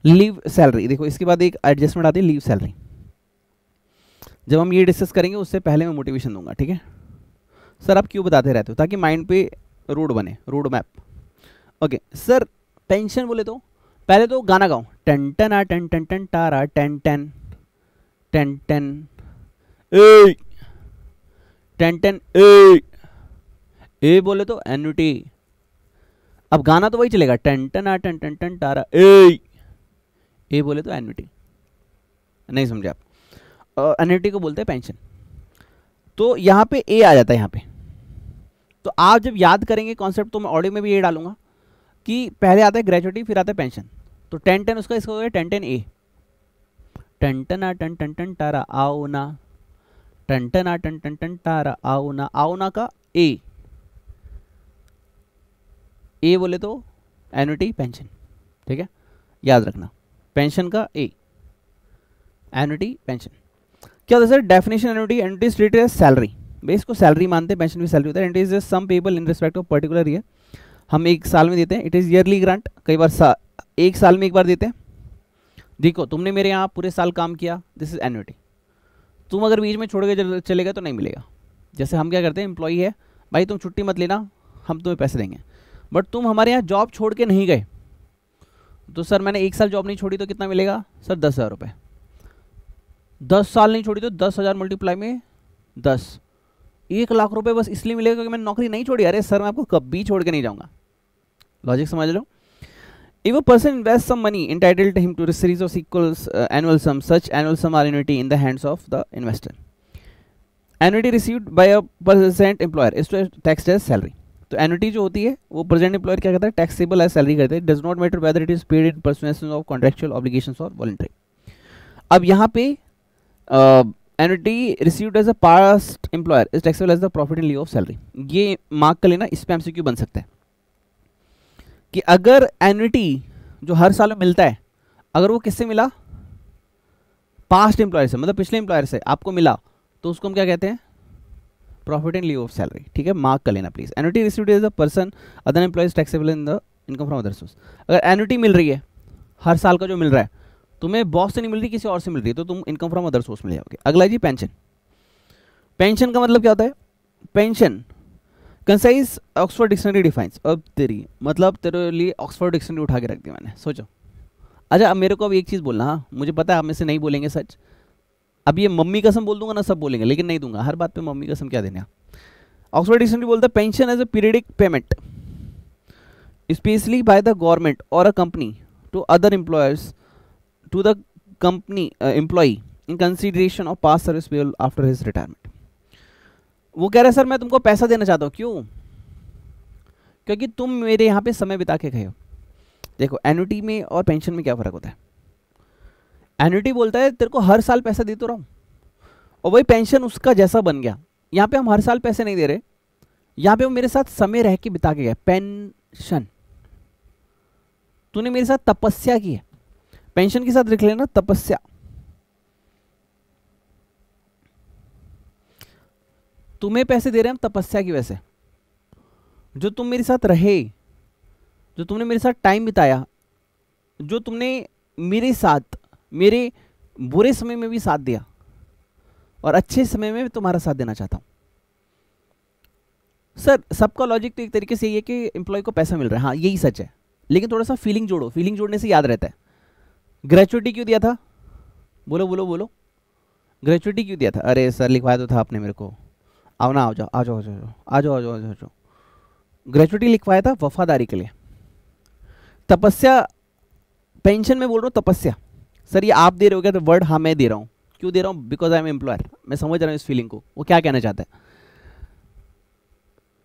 लीव सैलरी देखो, इसके बाद एक एडजस्टमेंट आती है लीव सैलरी, जब हम ये डिस्कस करेंगे उससे पहले मैं मोटिवेशन दूंगा, ठीक है। सर आप क्यों बताते रहते हो? ताकि माइंड पे रोड बने, road map. Okay sir pension बोले तो पहले तो गाना गाओ, टन टन आ टन टन टन तारा टन टन टन टन ए टन टन ए बोले तो एन्युटी। अब गाना तो वही चलेगा, टन टन आ टन टन टन तारा ए बोले तो एन्युटी। नहीं समझे आप? एन्युटी को बोलते हैं पेंशन। तो यहाँ पे ए आ जाता है यहाँ पे। तो आप जब याद करेंगे कॉन्सेप्ट, तो मैं ऑडियो में भी ये डालूंगा कि पहले आता है ग्रेच्युटी फिर आता है पेंशन। तो 10-10 उसका इसका हो गया 10-10 ए, टन टन आ टन टन टन तारा आओ ना, टन टन आ टन टन टन तारा आओ ना का ए बोले तो एन्युटी पेंशन, ठीक है, याद रखना। पेंशन का ए, एन्युटी पेंशन। क्या होता है sir definition? Annuity is treated as salary, base को सैलरी मानते हैं, पेंशन भी सैलरी होता है। Annuity is sum payable in respect of particular year, हम एक साल में देते हैं। इट इज ईयरली ग्रांट, कई बार एक साल में एक बार देते हैं। देखो तुमने मेरे यहाँ पूरे साल काम किया, दिस इज एन्युटी। तुम अगर बीच में छोड़ के चले गए तो नहीं मिलेगा। जैसे हम क्या करते हैं, एम्प्लॉई है भाई तुम छुट्टी मत लेना, हम तुम्हें पैसे देंगे, बट तुम हमारे यहाँ जॉब छोड़ के नहीं गए, तो सर मैंने एक साल जॉब नहीं छोड़ी तो कितना मिलेगा सर? 10,000 रुपये। 10 साल नहीं छोड़ी तो 10,000 मल्टीप्लाई में 10, 1 लाख रुपए बस इसलिए मिलेगा क्योंकि मैंने नौकरी नहीं छोड़ी। अरे सर मैं आपको कभी छोड़ के नहीं जाऊंगा, लॉजिक समझ लो। If a person invests some money entitled to him to a series of equals annual sums, such annual sum are annuity in the hands of the investor. Annuity received by a present employer is taxed as salary. तो annuity जो होती है वो present employer क्या करता है, taxable as salary करते हैं, does not matter whether it is paid in pursuance of contractual obligations और वॉलंटरी। अब यहाँ पे annuity received as a past employer is taxable as the profit in lieu of salary. ये mark कर लेना, इस पे एमसीक्यू बन सकता है कि अगर एन्युटी जो हर साल में मिलता है, अगर वो किससे मिला, पास्ट एम्प्लॉयर से, मतलब पिछले एम्प्लॉयर से आपको मिला, तो उसको हम क्या कहते हैं, profit in lieu of salary. ठीक है, मार्क कर लेना please. Annuity received as a person other employers taxable in the income from other source. अगर एन्युटी मिल रही है हर साल का जो मिल रहा है, तुम्हें बॉस से नहीं मिल रही, किसी और से मिल रही है, तो तुम इनकम फ्रॉम अदर सोर्स मिल जाओगे। अगला जी पेंशन। पेंशन का मतलब क्या होता है, pension concise Oxford dictionary defines. अब तेरी मतलब तेरे लिए ऑक्सफोर्ड डिक्शनरी उठा के रख दी मैंने, सोचो। अच्छा अब मेरे को अब एक चीज़ बोलना, हाँ मुझे पता है आप में से नहीं बोलेंगे सच, अब ये मम्मी कसम बोल दूंगा ना सब बोलेंगे, लेकिन नहीं दूंगा, हर बात पे मम्मी कसम क्या देने। ऑक्सफोर्ड डिक्शनरी बोलता है pension as a periodic payment specially by the government और a company to other employers to the company employee in consideration of past service payable after his retirement. वो कह रहे हैं सर मैं तुमको पैसा देना चाहता हूँ, क्यों, क्योंकि तुम मेरे यहाँ पे समय बिता के गए हो। देखो एन्युटी में और पेंशन में क्या फ़र्क होता है, एन्युटी बोलता है तेरे को हर साल पैसा देता रहा हूँ, और वही पेंशन उसका जैसा बन गया। यहाँ पे हम हर साल पैसे नहीं दे रहे, यहाँ पे वो मेरे साथ समय रह के बिता के गए। पेंशन, तूने मेरे साथ तपस्या की है, पेंशन के साथ लिख लेना तपस्या। तुम्हें पैसे दे रहे हैं हम तपस्या की वजह से, जो तुम मेरे साथ रहे, जो तुमने मेरे साथ टाइम बिताया, जो तुमने मेरे साथ मेरे बुरे समय में भी साथ दिया, और अच्छे समय में तुम्हारा साथ देना चाहता हूं। सर सबका लॉजिक तो एक तरीके से ये है कि एम्प्लॉय को पैसा मिल रहा है, हाँ यही सच है, लेकिन थोड़ा सा फीलिंग जोड़ो, फीलिंग जोड़ने से याद रहता है। ग्रेचुइटी क्यों दिया था, बोलो बोलो बोलो, ग्रेचुइटी क्यों दिया था, अरे सर लिखवाया तो था आपने मेरे को, आओ ना, आ जाओ आ जाओ आ जाओ आ जाओ आ जाओ आ जाओ। ग्रेचुइटी लिखवाया था वफादारी के लिए। तपस्या, पेंशन में बोल रहा हूँ तपस्या, सर ये आप दे रहे हो क्या, तो वर्ड हाँ मैं दे रहा हूँ, क्यों दे रहा हूँ, बिकॉज आई एम एम्प्लॉयर, मैं समझ रहा हूँ इस फीलिंग को, वो क्या कहना चाहता है।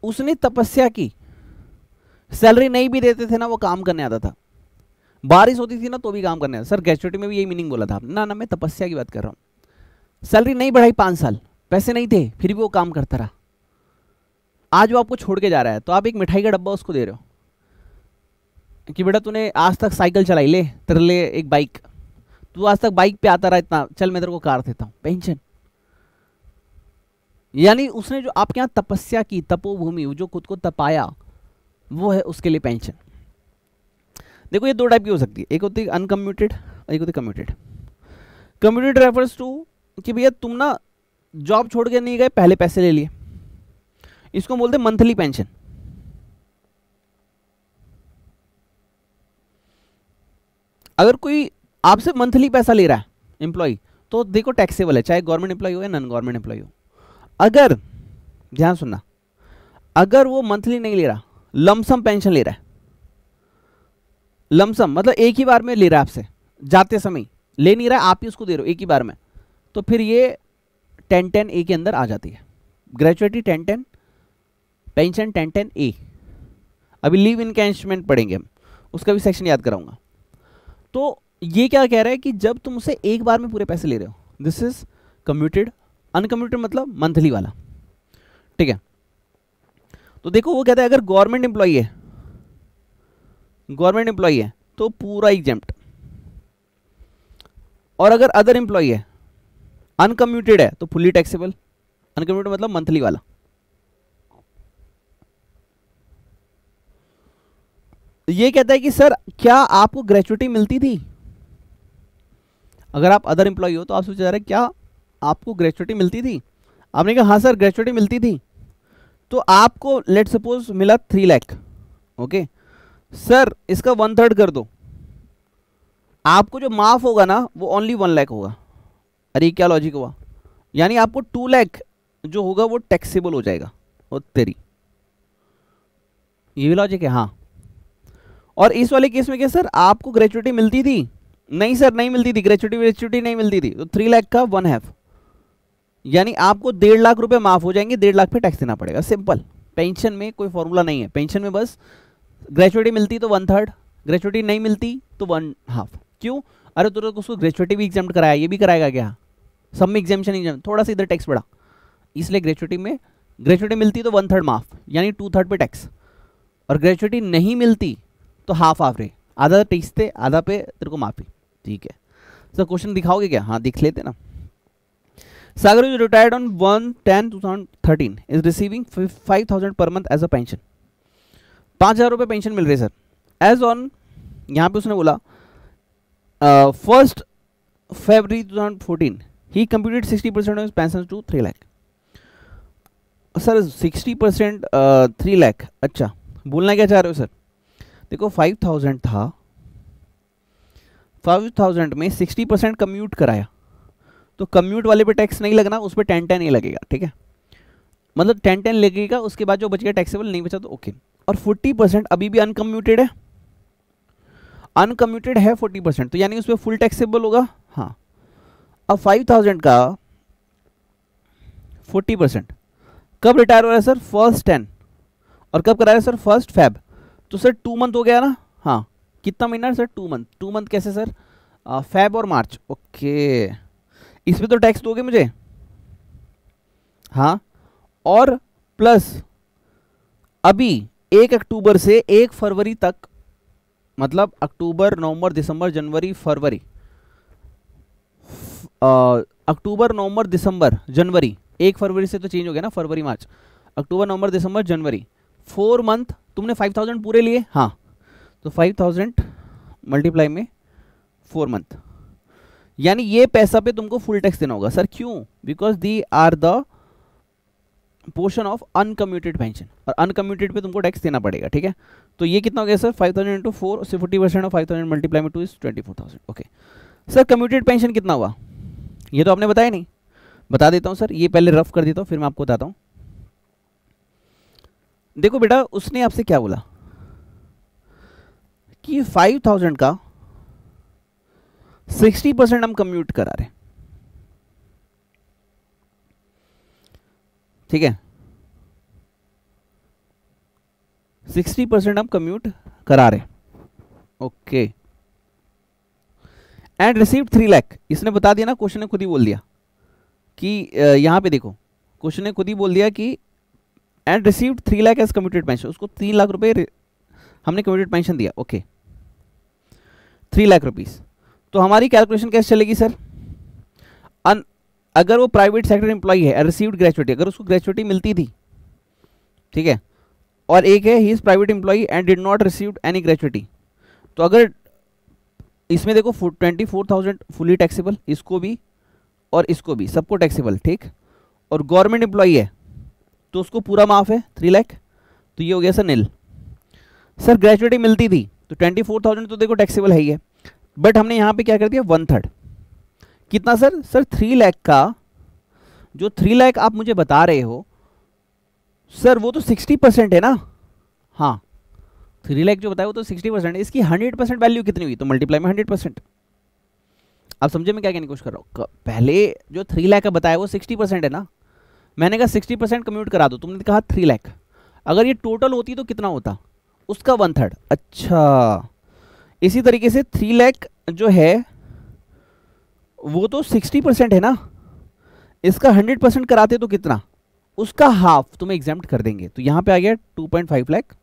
उसने तपस्या की, सैलरी नहीं भी देते थे ना, वो काम करने आता था, बारिश होती थी ना तो भी काम करने आता। सर ग्रेचुइटी में भी यही मीनिंग बोला था ना, ना मैं तपस्या की बात कर रहा हूँ। सैलरी नहीं बढ़ाई 5 साल, पैसे नहीं थे, फिर भी वो काम करता रहा। आज वो आपको छोड़ के जा रहा है, तो आप एक मिठाई का डब्बा उसको दे रहे हो कि बेटा तूने आज तक साइकिल चलाई, ले तेरे लिए एक बाइक, तू आज तक बाइक पे आता रहा इतना, चल मैं तेरे को कार देता हूं। पेंशन यानी उसने जो आपके यहाँ तपस्या की, तपोभूमि, जो खुद को तपाया, वो है उसके लिए पेंशन। देखो ये दो टाइप की हो सकती है, एक होती है अनकम्यूटेड, एक होती है कम्यूटेड। कम्यूटेड रेफर्स टू कि भैया तुम ना जॉब छोड़ के नहीं गए, पहले पैसे ले लिए, इसको बोलते हैं मंथली पेंशन। अगर कोई आपसे मंथली पैसा ले रहा है एम्प्लॉय, तो देखो टैक्सेबल है, चाहे गवर्नमेंट एम्प्लॉय हो या नॉन गवर्नमेंट एम्प्लॉय हो। अगर ध्यान सुनना, अगर वो मंथली नहीं ले रहा, लमसम पेंशन ले रहा है, लमसम मतलब एक ही बार में ले रहा है, आपसे जाते समय ले नहीं रहा है, आप ही उसको दे रहे हो एक ही बार में, तो फिर ये 1010A के अंदर आ जाती है। Gratuity 1010, pension 1010A। अभी लीव इनकैशमेंट पढ़ेंगे हम, उसका भी सेक्शन याद कराऊंगा। तो ये क्या कह रहा है कि जब तुम उसे एक बार में पूरे पैसे ले रहे हो, दिस इज कम्यूटेड। अनकम्यूटेड मतलब मंथली वाला, ठीक है। तो देखो वो कहता है अगर गवर्नमेंट एम्प्लॉई है, गवर्नमेंट एम्प्लॉई है तो पूरा एग्जेम्प्ट, और अगर अदर एम्प्लॉई है, अनकम्यूटेड है तो फुल्ली टैक्सेबल। अनकम्यूटेड मतलब मंथली वाला। ये कहता है कि सर क्या आपको ग्रेचुइटी मिलती थी, अगर आप अदर एम्प्लॉई हो तो आप सोच जा रहे हैं क्या आपको ग्रेचुइटी मिलती थी, आपने कहा हाँ सर ग्रेचुइटी मिलती थी, तो आपको लेट सपोज मिला 3 लाख, ओके सर इसका 1/3 कर दो, आपको जो माफ होगा ना वो ओनली 1 लाख होगा। अरे क्या लॉजिक हुआ, यानी आपको 2 लाख जो होगा वो टैक्सेबल हो जाएगा। और तेरी ये भी लॉजिक है, हाँ। और इस वाले केस में क्या सर आपको ग्रेचुइटी मिलती थी, नहीं सर नहीं मिलती थी, ग्रेचुइटी नहीं मिलती थी, तो 3 लाख का 1/2, यानी आपको 1.5 लाख रुपए माफ हो जाएंगे, 1.5 लाख पे टैक्स देना पड़ेगा, सिंपल। पेंशन में कोई फॉर्मूला नहीं है, पेंशन में बस ग्रेचुइटी मिलती तो 1/3, ग्रेचुइटी नहीं मिलती तो 1/2। क्यों? अरे तो उसको ग्रेचुइटी भी एग्जाम कराया, ये भी कराएगा क्या? सब में एग्जामेशन एग्जाम, थोड़ा सा इधर टैक्स बढ़ा, इसलिए ग्रेचुइटी में ग्रेचुइटी मिलती तो 1/3 माफ, यानी 2/3 पे टैक्स, और ग्रेचुइटी नहीं मिलती तो हाफ हाफ रहे, आधा टैक्स थे आधा पे तेरे को माफी। ठीक है सर, क्वेश्चन दिखाओगे क्या? हाँ दिख लेते ना। Sagar is retired on 1/10/2013 is receiving 5,000 per month as a pension. 5,000 रुपये पेंशन मिल रही है सर। एज ऑन, यहाँ पे उसने बोला 1st February 2014 ही commuted 60% of pension to 3 lakh. Sir 60% 3 lakh, अच्छा बोलना क्या चाह रहे हो सर? देखो 5,000 था, 5,000 में 60% कम्यूट कराया तो कम्यूट वाले पे टैक्स नहीं लगना, उस पर 10-10 नहीं लगेगा। ठीक है, मतलब 10-10 लगेगा, उसके बाद जो बच गया टैक्सेबल नहीं बचा तो ओके। और 40% अभी भी अनकम्यूटेड है, अनकम्यूटेड है 40%, तो यानी उस पर फुल टैक्सेबल होगा। हाँ, अब 5,000 का 40% कब रिटायर हो रहा है सर? 1st 10, और कब करा रहा है सर? 1st Feb, तो सर 2 मंथ हो गया ना। हाँ, कितना महीना सर? 2 मंथ। 2 मंथ कैसे सर? फेब और मार्च, ओके। इसमें तो टैक्स दोगे मुझे? हाँ, और प्लस अभी 1 अक्टूबर से 1 फरवरी तक, मतलब अक्टूबर नवंबर दिसंबर जनवरी फरवरी, अक्टूबर नवंबर दिसंबर जनवरी, 1 फरवरी से तो चेंज हो गया ना, फरवरी मार्च, अक्टूबर नवंबर दिसंबर जनवरी, 4 मंथ तुमने 5,000 पूरे लिए। हाँ, तो 5,000 मल्टीप्लाई में 4 मंथ, यानी ये पैसा पे तुमको फुल टैक्स देना होगा सर। क्यों? Because they are the portion of uncommuted pension, और अनकम्यूटेड पे तुमको टैक्स देना पड़ेगा। ठीक है, तो ये कितना हो गया सर? 5,000 इंटू 4 से 40% ऑफ 5,000 मल्टीप्लाई में 2 is 24,000। Okay sir, commuted pension कितना हुआ? ये तो आपने बताया नहीं, बता देता हूँ सर, ये पहले रफ कर देता हूँ फिर मैं आपको बताता हूँ। देखो बेटा, उसने आपसे क्या बोला कि 5,000 का 60% हम कम्यूट करा रहे। ठीक है, 60% हम कम्यूट करा रहे। ओके, एंड रिसीव 3 लाख, इसने बता दिया ना, क्वेश्चन ने खुद ही बोल दिया कि यहां पे देखो, क्वेश्चन ने खुद ही बोल दिया कि and receive 3 lakh as commuted pension, उसको 3 लाख रुपए हमने कम्यूटेड पेंशन दिया। ओके, 3 लाख रुपीस, तो हमारी कैलकुलेशन कैसे चलेगी सर? अगर वो प्राइवेट सेक्टर एम्प्लॉय है, रिसीव्ड ग्रेचुइटी, अगर उसको ग्रेचुइटी मिलती थी, ठीक है, और एक है he is private employee and did not received any gratuity, तो अगर इसमें देखो 24,000 फुली टैक्सेबल, इसको भी और इसको भी, सबको टैक्सेबल। ठीक, और गवर्नमेंट एम्प्लॉय है तो उसको पूरा माफ है 3 लाख, तो ये हो गया सर नील। सर ग्रेचुइटी मिलती थी तो 24,000 तो देखो टैक्सेबल है ही है, बट हमने यहाँ पे क्या कर दिया 1/3। कितना सर? सर 3 लाख का जो 3 लाख आप मुझे बता रहे हो सर, वो तो 60% है ना। हाँ, 3 लाख जो बताया वो तो 60%, इसकी 100% वैल्यू कितनी हुई? तो मल्टीप्लाई में 100%। आप समझे मैं क्या कहने की कोशिश कर रहा हूँ? पहले जो 3 लाख का बताया वो 60% है ना, मैंने कहा 60% कम्यूट करा दो, तुमने कहा 3 लाख, अगर ये टोटल होती तो कितना होता? उसका 1/3। अच्छा, इसी तरीके से 3 लाख जो है वो तो 60% है ना, इसका 100% कराते तो कितना? उसका हाफ तुम्हें एग्जाम्प्ट कर देंगे, तो यहाँ पे आ गया 2.5 लाख,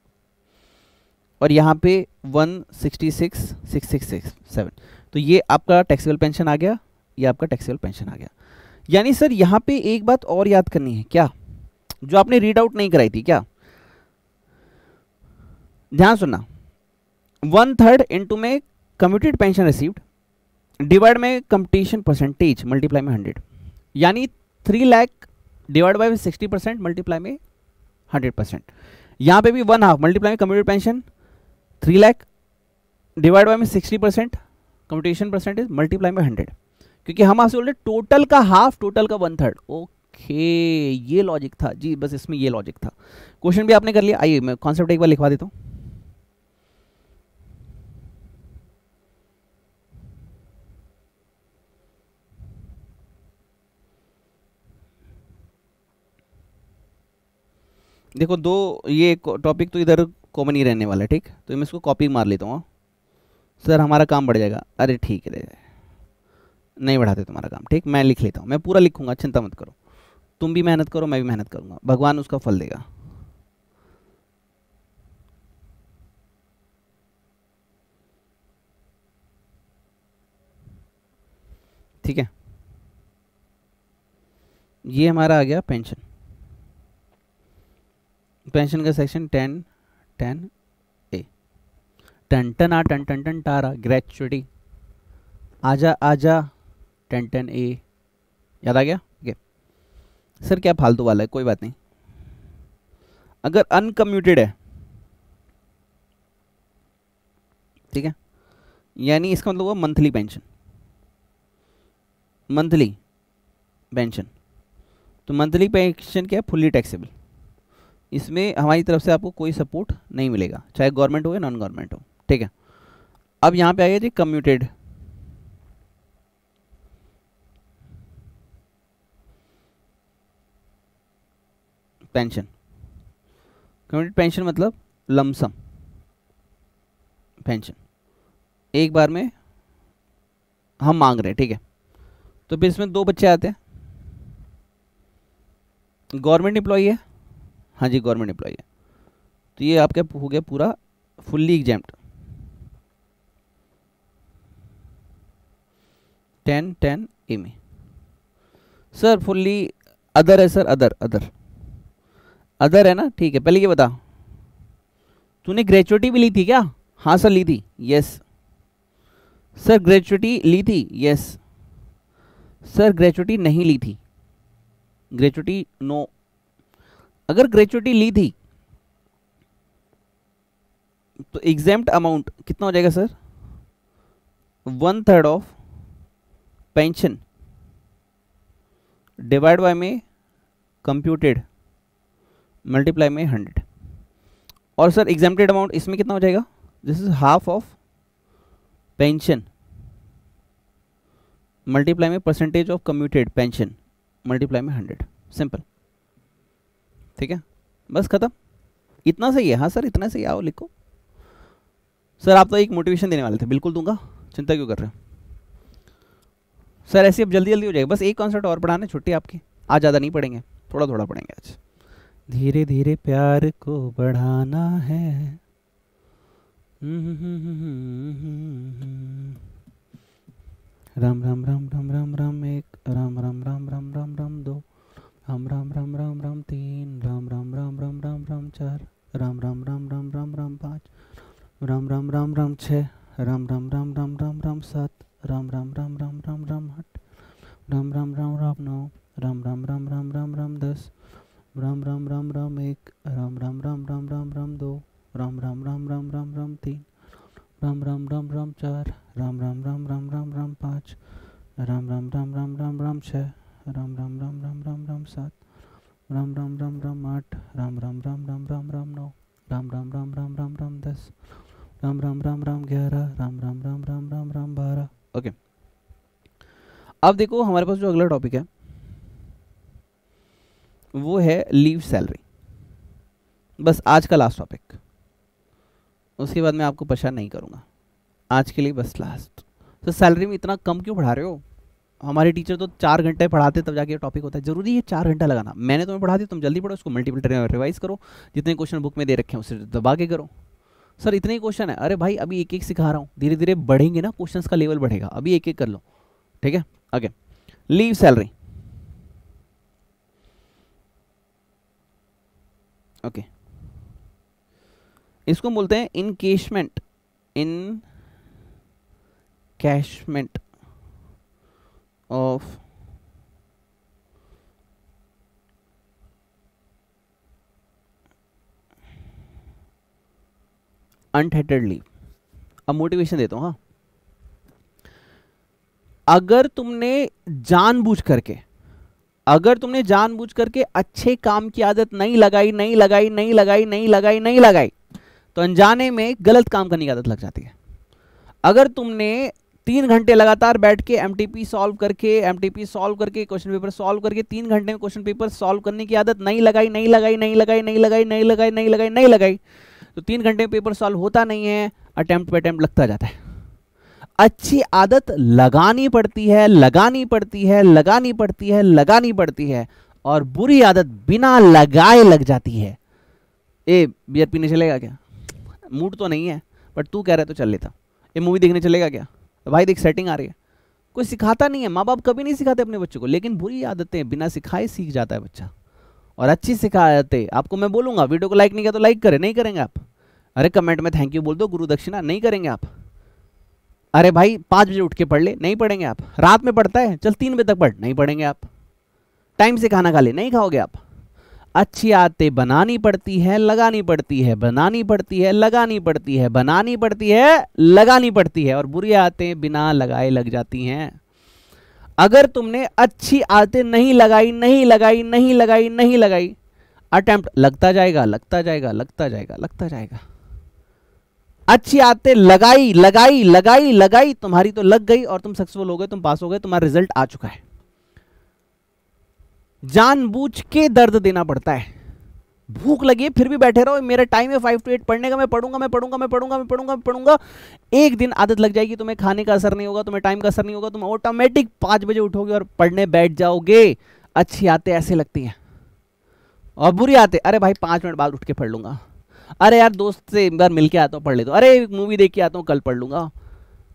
और यहाँ पे 166,667, तो ये आपका टैक्सेबल पेंशन आ गया, ये आपका टैक्सेबल पेंशन आ गया। यानी सर यहाँ पे एक बात और याद करनी है, क्या? जो आपने रीड आउट नहीं कराई थी क्या, ध्यान सुनना, 1/3 इंटू में कम्यूटेड पेंशन रिसीव्ड डिवाइड में कंपटीशन परसेंटेज मल्टीप्लाई में 100, यानी 3 लाख डिवाइड बाय 60% मल्टीप्लाई में 100%। यहाँ पे भी 1/2 मल्टीप्लाई में commuted pension 3 lakh divide by में 60% कंपटीशन परसेंटेज मल्टीप्लाई में 100, क्योंकि हम आपसे बोल रहे टोटल का हाफ, टोटल का 1/3। ओके, ये लॉजिक था जी, बस इसमें ये लॉजिक था। क्वेश्चन भी आपने कर लिया, आइए मैं कॉन्सेप्ट एक बार लिखवा देता हूँ। देखो दो, ये टॉपिक तो इधर कॉमन ही रहने वाला है, ठीक, तो मैं इसको कॉपी मार लेता हूँ। सर हमारा काम बढ़ जाएगा, अरे ठीक है, नहीं बढ़ाते तुम्हारा काम, ठीक, मैं लिख लेता हूँ, मैं पूरा लिखूंगा, चिंता मत करो, तुम भी मेहनत करो, मैं भी मेहनत करूंगा, भगवान उसका फल देगा। ठीक है, ये हमारा आ गया पेंशन। पेंशन का सेक्शन 10 टन टन आ टन टन टन टारा ग्रेचुटी, आजा आजा 10 याद आ गया? ठीक है सर, क्या फालतू वाला है, कोई बात नहीं। अगर अनकम्यूटेड है, ठीक है, यानी इसका मतलब हुआ मंथली पेंशन, मंथली पेंशन, तो मंथली पेंशन क्या है, फुल्ली टैक्सेबल, इसमें हमारी तरफ से आपको कोई सपोर्ट नहीं मिलेगा, चाहे गवर्नमेंट हो या नॉन गवर्नमेंट हो, ठीक है। अब यहाँ पे आइए जी कम्यूटेड पेंशन। कम्यूटेड पेंशन मतलब लमसम पेंशन, एक बार में हम मांग रहे हैं, ठीक है, तो फिर इसमें दो बच्चे आते हैं। गवर्नमेंट एम्प्लॉई है, हाँ जी गवर्नमेंट एम्प्लॉई है, तो ये आपका हो गया पूरा फुल्ली एग्जाम्प्ट, 10 में। सर फुल्ली अदर है सर, अदर अदर अदर है ना, ठीक है। पहले ये बता, तूने ग्रेचुटी भी ली थी क्या? हाँ सर ली थी, यस। सर ग्रेचुटी ली थी, यस। सर ग्रेचुटी नहीं ली थी, ग्रेचुटी नो। अगर ग्रेचुटी ली थी तो एग्जाम्प्ट अमाउंट कितना हो जाएगा sir? 1/3 of pension divide by में कंप्यूटेड मल्टीप्लाई में 100। और सर एग्जाम्प्टेड अमाउंट इसमें कितना हो जाएगा? This is half of pension multiply में percentage of commuted pension multiply में 100, सिंपल, ठीक है, बस खत्म, इतना सही है। हाँ सर इतना सही, आओ लिखो। सर आप तो एक मोटिवेशन देने वाले थे, बिल्कुल दूंगा, चिंता क्यों कर रहे हो सर? ऐसे अब जल्दी जल्दी हो जाएगा, बस एक कॉन्सेप्ट और पढ़ाना, छुट्टी आपकी, आज ज़्यादा नहीं पढ़ेंगे, थोड़ा थोड़ा पढ़ेंगे आज। धीरे धीरे प्यार को बढ़ाना है, राम राम राम राम राम राम एक, राम राम राम राम राम राम दो, राम राम राम राम राम तीन, राम राम राम राम राम राम चार, राम राम राम राम राम राम पाँच, राम राम राम राम छः, राम राम राम राम राम राम सात, राम राम राम राम राम राम आठ, राम राम राम राम नौ, राम राम राम राम राम राम 10, राम राम राम राम एक, राम राम राम राम राम राम दो, राम राम राम राम राम राम तीन, राम राम राम राम चार, राम राम राम राम राम राम पाँच, राम राम राम राम राम राम छः, राम राम राम राम राम राम सात, राम राम राम राम आठ, राम राम राम राम राम राम नौ, राम राम राम राम राम राम 10, राम राम राम राम 11, राम राम राम राम राम राम 12। ओके, अब देखो हमारे पास जो अगला टॉपिक है वो है लीव सैलरी, बस आज का लास्ट टॉपिक, उसके बाद मैं आपको परेशान नहीं करूंगा, आज के लिए बस लास्ट। तो सैलरी में इतना कम क्यों पढ़ा रहे हो? हमारे टीचर तो 4 घंटे पढ़ाते तब जाके टॉपिक होता है, जरूरी है 4 घंटा लगाना? मैंने तुम्हें पढ़ा दिया, तुम जल्दी पढ़ो, उसको मल्टीपल रिवाइज करो, जितने क्वेश्चन बुक में दे रखे हैं उसे दबा के करो। सर इतने ही क्वेश्चन है, अरे भाई अभी एक एक सिखा रहा हूँ, धीरे धीरे बढ़ेंगे ना क्वेश्चंस का लेवल बढ़ेगा, अभी एक एक कर लो, ठीक है। ओके, लीव सैलरी, ओके, इसको बोलते हैं इनकेशमेंट, इनकैशमेंट ऑफ अनटेटेड लीव। अब मोटिवेशन देता हूं, हाँ, अगर तुमने जानबूझ करके अच्छे काम की आदत नहीं लगाई तो अनजाने में गलत काम करने की आदत लग जाती है। अगर तुमने 3 घंटे लगातार बैठ के एमटीपी सॉल्व करके क्वेश्चन पेपर सॉल्व करके 3 घंटे में क्वेश्चन पेपर सॉल्व करने की आदत नहीं लगाई, तो 3 घंटे में पेपर सॉल्व होता नहीं है, अटेम्प्ट पे अटेम्प्ट लगता जाता है। अच्छी आदत लगानी पड़ती है और बुरी आदत बिना लगाए लग जाती है। ए बियर पीने चलेगा क्या? मूड तो नहीं है, बट तू कह रहा है तो चल लेता। ये मूवी देखने चलेगा क्या? तो भाई देख सेटिंग आ रही है। कोई सिखाता नहीं है, माँ बाप कभी नहीं सिखाते अपने बच्चों को, लेकिन बुरी आदतें बिना सिखाए सीख जाता है बच्चा। और अच्छी सिखाते आपको मैं बोलूंगा, वीडियो को लाइक नहीं किया तो लाइक करें, नहीं करेंगे आप? अरे कमेंट में थैंक यू बोल दो, गुरु दक्षिणा, नहीं करेंगे आप? अरे भाई 5 बजे उठ के पढ़ ले, नहीं पढ़ेंगे आप? रात में पढ़ता है, चल 3 बजे तक पढ़, नहीं पढ़ेंगे आप? टाइम से खाना खा ले, नहीं खाओगे आप? अच्छी आदतें बनानी पड़ती है, लगानी पड़ती है, बनानी पड़ती है, लगानी पड़ती है, बनानी पड़ती है, लगानी पड़ती है, और बुरी आदतें बिना लगाए लग जाती हैं। अगर तुमने अच्छी आदतें नहीं लगाई, अटेम्प्ट लगता जाएगा। अच्छी आदतें लगाई, तुम्हारी तो लग गई और तुम सक्सेसफुल हो गए, तुम पास हो गए, तुम्हारा रिजल्ट आ चुका है। जानबूझ के दर्द देना पड़ता है। भूख लगी है फिर भी बैठे रहो, मेरा टाइम है 5 to 8 पढ़ने का, मैं पढ़ूंगा। एक दिन आदत लग जाएगी, तुम्हें खाने का असर नहीं होगा, तुम्हें टाइम का असर नहीं होगा, तुम ऑटोमेटिक 5 बजे उठोगे और पढ़ने बैठ जाओगे। अच्छी आदतें ऐसे लगती हैं। और बुरी आदतें, अरे भाई 5 मिनट बाद उठ के पढ़ लूंगा, अरे यार दोस्त से एक बार मिल के आता हूँ पढ़ लेता हूँ, अरे मूवी देख के आता हूँ कल पढ़ लूंगा।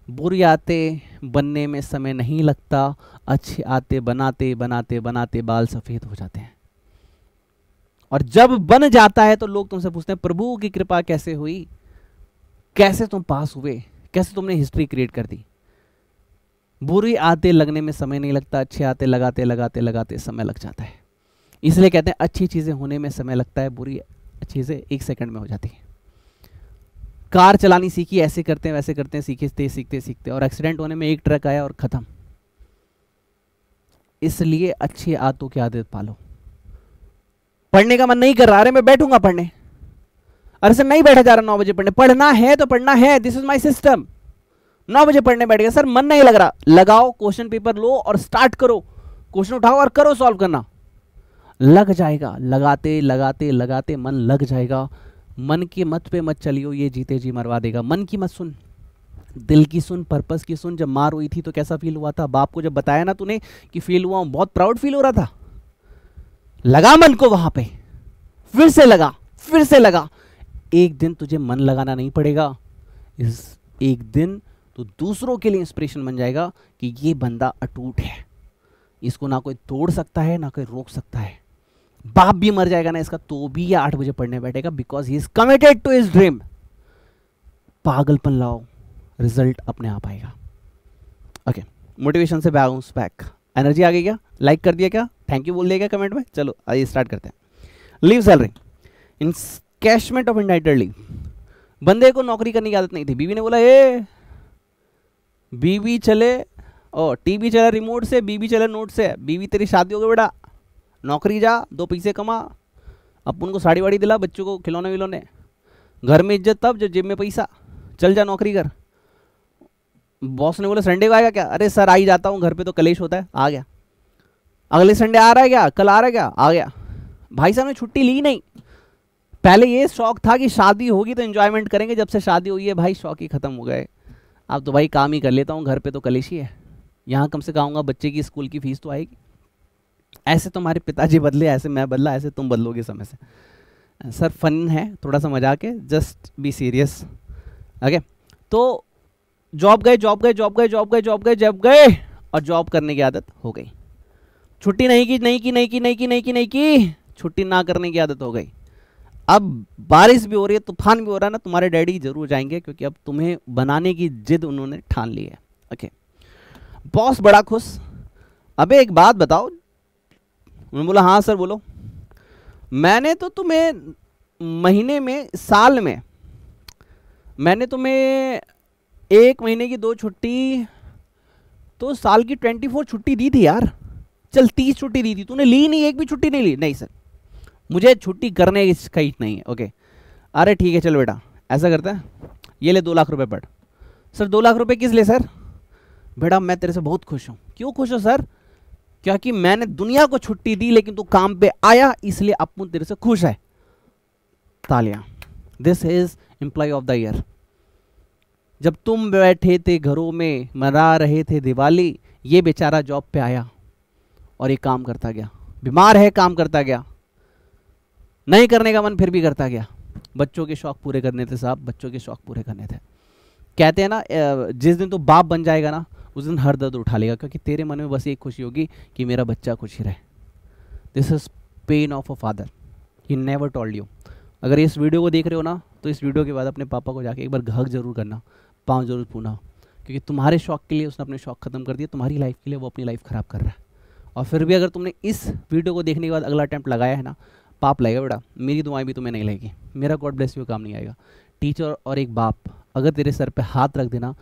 बुरी आदतें बनने में समय नहीं लगता, अच्छी आदतें बनाते बाल सफ़ेद हो जाते हैं। और जब बन जाता है तो लोग तुमसे पूछते हैं प्रभु की कृपा कैसे हुई, कैसे तुम पास हुए, कैसे तुमने हिस्ट्री क्रिएट कर दी। बुरी आदतें लगने में समय नहीं लगता, अच्छी आदतें लगाते समय लग जाता है। इसलिए कहते हैं अच्छी चीज़ें होने में समय लगता है, बुरी चीज़ें 1 सेकंड में हो जाती है। कार चलानी सीखी, ऐसे करते हैं वैसे करते हैं, सीखते और एक्सीडेंट होने में एक ट्रक आया और खत्म। इसलिए अच्छी आदतों की आदत पालो। पढ़ने का मन नहीं कर रहा, अरे मैं बैठूंगा पढ़ने, अरे सर नहीं बैठा जा रहा 9 बजे पढ़ने, पढ़ना है तो पढ़ना है, दिस इज माय सिस्टम। 9 बजे पढ़ने बैठ गया, सर मन नहीं लग रहा, लगाओ क्वेश्चन पेपर लो और स्टार्ट करो, क्वेश्चन उठाओ और करो सॉल्व करना, लग जाएगा। लगाते मन लग जाएगा। मन के मत पे मत चलियो, ये जीते जी मरवा देगा। मन की मत सुन, दिल की सुन, पर्पस की सुन। जब मार हुई थी तो कैसा फील हुआ था? बाप को जब बताया ना तूने कि फील हुआ हूं, बहुत प्राउड फील हो रहा था। लगा मन को वहां पे, फिर से लगा। एक दिन तुझे मन लगाना नहीं पड़ेगा, इस एक दिन तो दूसरों के लिए इंस्पिरेशन बन जाएगा कि ये बंदा अटूट है, इसको ना कोई तोड़ सकता है ना कोई रोक सकता है। बाप भी मर जाएगा ना इसका तो भी ये 8 बजे पढ़ने बैठेगा, because he is committed to his dream. पागलपन लाओ, रिजल्ट अपने आप आएगा। ओके, मोटिवेशन से बाउंस बैक। एनर्जी आ गई क्या? लाइक कर दिया क्या? थैंक यू बोल दिया क्या कमेंट में? चलो आइए स्टार्ट करते हैं। लीव सैलरी, इनकैशमेंट ऑफ इंडाइटेड लीव। बंदे को नौकरी करने की आदत नहीं थी, बीवी ने बोला ए बीवी चले और टीवी चला रिमोट से, बीवी चले नोट से। बीवी तेरी शादी हो गई बेटा, नौकरी जा, 2 पैसे कमा, अपन को साड़ी वाड़ी दिला, बच्चों को खिलौने विलौने, घर में इज्जत तब जब जेब में पैसा, चल जा नौकरी कर। बॉस ने बोला संडे को आएगा क्या? अरे सर आ ही जाता हूँ, घर पे तो कलेश होता है। आ गया। अगले संडे आ रहा है क्या? कल आ रहा है क्या? आ गया। भाई साहब ने छुट्टी ली नहीं। पहले ये शौक था कि शादी होगी तो एंजॉयमेंट करेंगे, जब से शादी हुई है भाई शौक ही खत्म हो गए। अब तो भाई काम ही कर लेता हूँ, घर पे तो कलेश ही है। यहाँ कम से कम आऊँगा, बच्चे की स्कूल की फीस तो आएगी। ऐसे तुम्हारे पिताजी बदले, ऐसे मैं बदला, ऐसे तुम बदलोगे समय से। सर फन है, थोड़ा सा मजाक है, जस्ट बी सीरियस। ओके, तो जॉब गए और जॉब करने की आदत हो गई। छुट्टी नहीं की, छुट्टी ना करने की आदत हो गई। अब बारिश भी हो रही है, तूफान भी हो रहा है ना, तुम्हारे डैडी जरूर जाएंगे, क्योंकि अब तुम्हें बनाने की जिद उन्होंने ठान ली है। ओके, बॉस बड़ा खुश। अबे एक बात बताओ। उन्होंने बोला हाँ सर बोलो। मैंने तो तुम्हें महीने में, साल में मैंने तुम्हें 1 महीने की 2 छुट्टी, तो साल की 24 छुट्टी दी थी यार। चल 30 छुट्टी दी थी, तूने ली नहीं, एक भी छुट्टी नहीं ली। नहीं सर मुझे छुट्टी करने का ही नहीं है। ओके, अरे ठीक है चलो बेटा ऐसा करता है, ये ले 2 लाख रुपए पढ़। सर 2 लाख रुपए किस लिए सर? बेटा मैं तेरे से बहुत खुश हूँ। क्यों खुश हो सर? क्योंकि मैंने दुनिया को छुट्टी दी लेकिन तू काम पे आया, इसलिए अप्पू तेरे से खुश है। तालियां। This is employee of the year. जब तुम बैठे थे घरों में मना रहे थे दिवाली, ये बेचारा जॉब पे आया और ये काम करता गया। बीमार है, काम करता गया, नहीं करने का मन फिर भी करता गया। बच्चों के शौक पूरे करने थे साहब, बच्चों के शौक पूरे करने थे। कहते हैं ना, जिस दिन तो बाप बन जाएगा ना, उस दिन हर दर्द उठा लेगा, क्योंकि तेरे मन में बस एक खुशी होगी कि मेरा बच्चा खुश ही रहे। This is pain of a father, he never told you. अगर इस वीडियो को देख रहे हो ना, तो इस वीडियो के बाद अपने पापा को जाके एक बार हग जरूर करना, पाँव जरूर पूना, क्योंकि तुम्हारे शौक के लिए उसने अपने शौक खत्म कर दिया, तुम्हारी लाइफ के लिए वो अपनी लाइफ खराब कर रहा है। और फिर भी अगर तुमने इस वीडियो को देखने के बाद अगला अटैम्प्ट लगाया है ना, पाप लगेगा बेटा। मेरी दुआएं भी तुम्हें नहीं लगेगी, मेरा गॉड ब्लेस यू काम नहीं आएगा। टीचर और एक बाप अगर तेरे सर पे हाथ रख देना,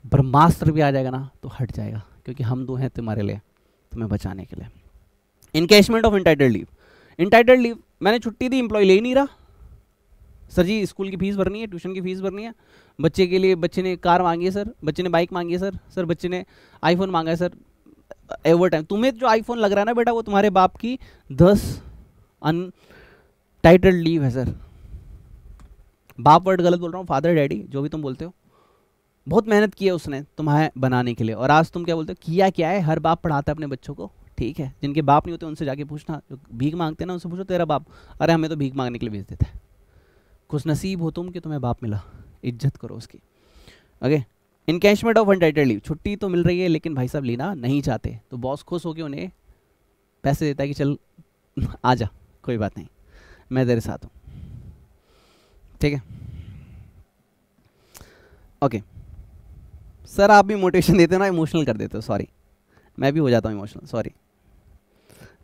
ब्रह्मास्त्र भी आ जाएगा ना तो हट जाएगा, क्योंकि हम दो हैं तुम्हारे लिए, तुम्हें बचाने के लिए। Encashment of entitled leave. Entitled leave, मैंने छुट्टी दी, एम्प्लॉय ले ही नहीं रहा। सर जी स्कूल की फीस भरनी है, ट्यूशन की फीस भरनी है, बच्चे के लिए, बच्चे ने कार मांगी है सर, बच्चे ने बाइक मांगी है सर, सर बच्चे ने आईफोन मांगा है सर। ओवर टाइम तुम्हें जो आईफोन लग रहा है ना बेटा, वो तुम्हारे बाप की 10 अनटाइटल्ड लीव है सर। बाप वर्ड गलत बोल रहा हूँ, फादर डैडी जो भी तुम बोलते हो। बहुत मेहनत की है उसने तुम्हें बनाने के लिए, और आज तुम क्या बोलते हो? किया क्या है? हर बाप पढ़ाता है अपने बच्चों को, ठीक है। जिनके बाप नहीं होते उनसे जाके पूछना, जो भीख मांगते हैं ना उनसे पूछो तेरा बाप, अरे हमें तो भीख मांगने के लिए भेज देता है। खुश नसीब हो तुम कि तुम्हें बाप मिला, इज्जत करो उसकी। Okay, encashment of untitled leave. छुट्टी तो मिल रही है लेकिन भाई साहब लेना नहीं चाहते, तो बॉस खुश होकर उन्हें पैसे देता है कि चल आ जा, कोई बात नहीं, मैं तेरे साथ हूँ, ठीक है। ओके सर, आप भी मोटिवेशन देते हो ना, इमोशनल कर देते हो, सॉरी, मैं भी हो जाता हूँ इमोशनल, सॉरी।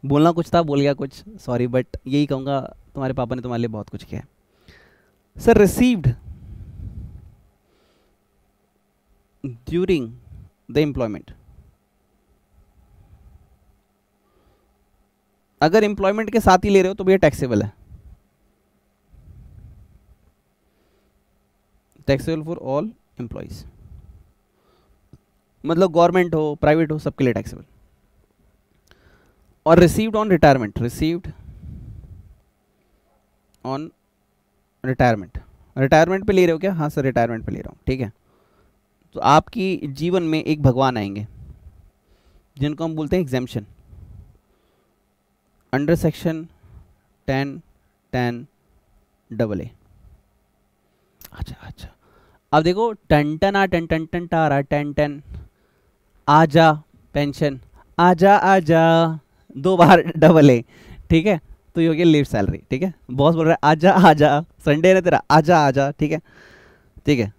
बोलना कुछ था, बोल गया कुछ, सॉरी, बट यही कहूँगा तुम्हारे पापा ने तुम्हारे लिए बहुत कुछ किया है। Sir received during the employment. अगर एम्प्लॉयमेंट के साथ ही ले रहे हो तो भी टैक्सेबल है, टैक्सेबल फॉर ऑल एम्प्लॉइज, मतलब गवर्नमेंट हो प्राइवेट हो सबके लिए टैक्सेबल। और received on retirement, received on retirement, retirement पे ले रहे हो क्या? हाँ सर रिटायरमेंट पे ले रहा हूँ, ठीक है। तो आपकी जीवन में एक भगवान आएंगे जिनको हम बोलते हैं एग्जेम्पशन, अंडर सेक्शन 10(10)AA। अच्छा अच्छा, अब देखो टन टन आ टन टन टन टारा 10(10), आजा पेंशन, आजा आजा, 2 बार AA, ठीक है। तो ये हो गया लीव सैलरी, ठीक है। बॉस बोल रहा है आजा आजा, संडे है तेरा, आजा आजा, ठीक है, ठीक है।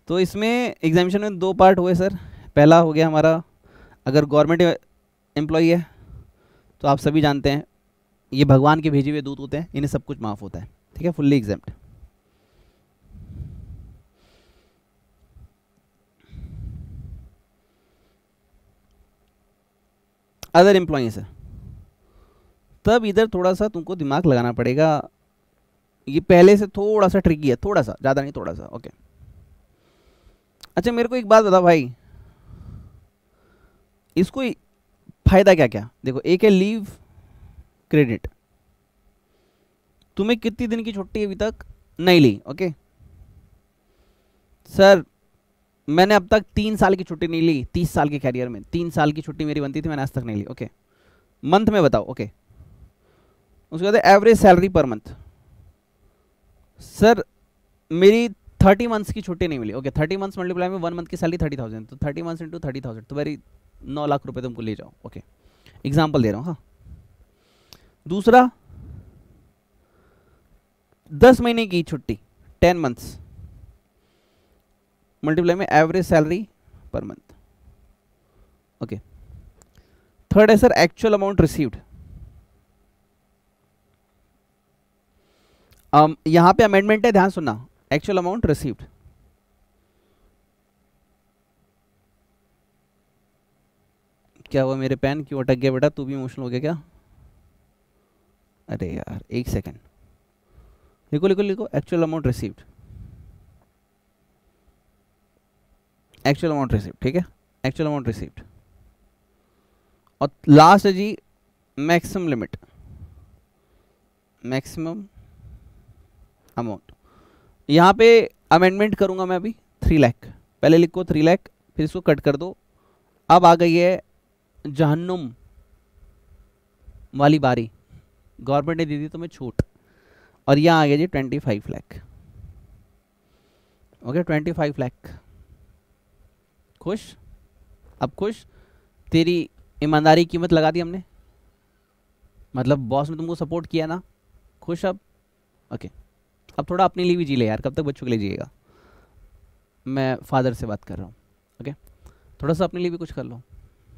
तो इसमें एग्जामिनेशन में 2 पार्ट हुए सर। पहला हो गया हमारा, अगर गवर्नमेंट एम्प्लॉई है तो आप सभी जानते हैं ये भगवान के भेजे हुए दूत होते हैं, इन्हें सब कुछ माफ़ होता है, ठीक है, फुल्ली एग्जेम्प्ट। अदर एम्प्लॉइज है, तब इधर थोड़ा सा तुमको दिमाग लगाना पड़ेगा, ये पहले से थोड़ा सा ट्रिकी है, थोड़ा सा, ज़्यादा नहीं, थोड़ा सा, ओके। अच्छा मेरे को एक बात बता भाई, इसको फायदा क्या क्या? देखो एक है लीव क्रेडिट, तुम्हें कितनी दिन की छुट्टी अभी तक नहीं ली? ओके सर मैंने अब तक 3 साल की छुट्टी नहीं ली, 30 साल के कैरियर में 3 साल की छुट्टी मेरी बनती थी, मैंने आज तक नहीं ली। ओके मंथ में बताओ, ओके। उसके बाद average salary per month, sir मेरी 30 मंथ्स की छुट्टी नहीं मिली। ओके 30 मंथ्स मल्टीप्लाई में 1 मंथ की सैलरी 30,000, तो 30 मंथ्स इंटू 30,000 तो मेरी 9 लाख रुपए तुमको ले जाओ। ओके एग्जाम्पल दे रहा हूँ, हाँ। दूसरा 10 महीने की छुट्टी 10 मंथ्स मल्टीप्लाई में average salary per month. Okay third है सर एक्चुअल अमाउंट रिसीव्ड, यहां पे अमेंडमेंट है, ध्यान सुनना, एक्चुअल अमाउंट रिसीव्ड। क्या हुआ मेरे पेन क्यों अटक गया बेटा? तू भी इमोशनल हो गया क्या? अरे यार एक सेकेंड, लिखो लिखो लिखो, actual amount received, actual amount received, ठीक है। एक्चुअल अमाउंट रिसीव्ड, और लास्ट है जी मैक्सिमम लिमिट, मैक्सिमम अमाउंट। यहाँ पे अमेंडमेंट करूंगा मैं अभी 3 लाख, पहले लिखो 3 लाख, फिर इसको कट कर दो। अब आ गई है जहन्नुम वाली बारी, गवर्नमेंट ने दी थी तुम्हें छूट, और यहाँ आ गया जी 25 लाख। ओके 25 लाख, खुश? अब खुश? तेरी ईमानदारी की कीमत लगा दी हमने, मतलब बॉस ने तुमको सपोर्ट किया ना, खुश अब? ओके अब थोड़ा अपने लिए भी जी ले यार, कब तक बच्चों के लिए जिएगा? मैं फादर से बात कर रहा हूँ। ओके थोड़ा सा अपने लिए भी कुछ कर लो।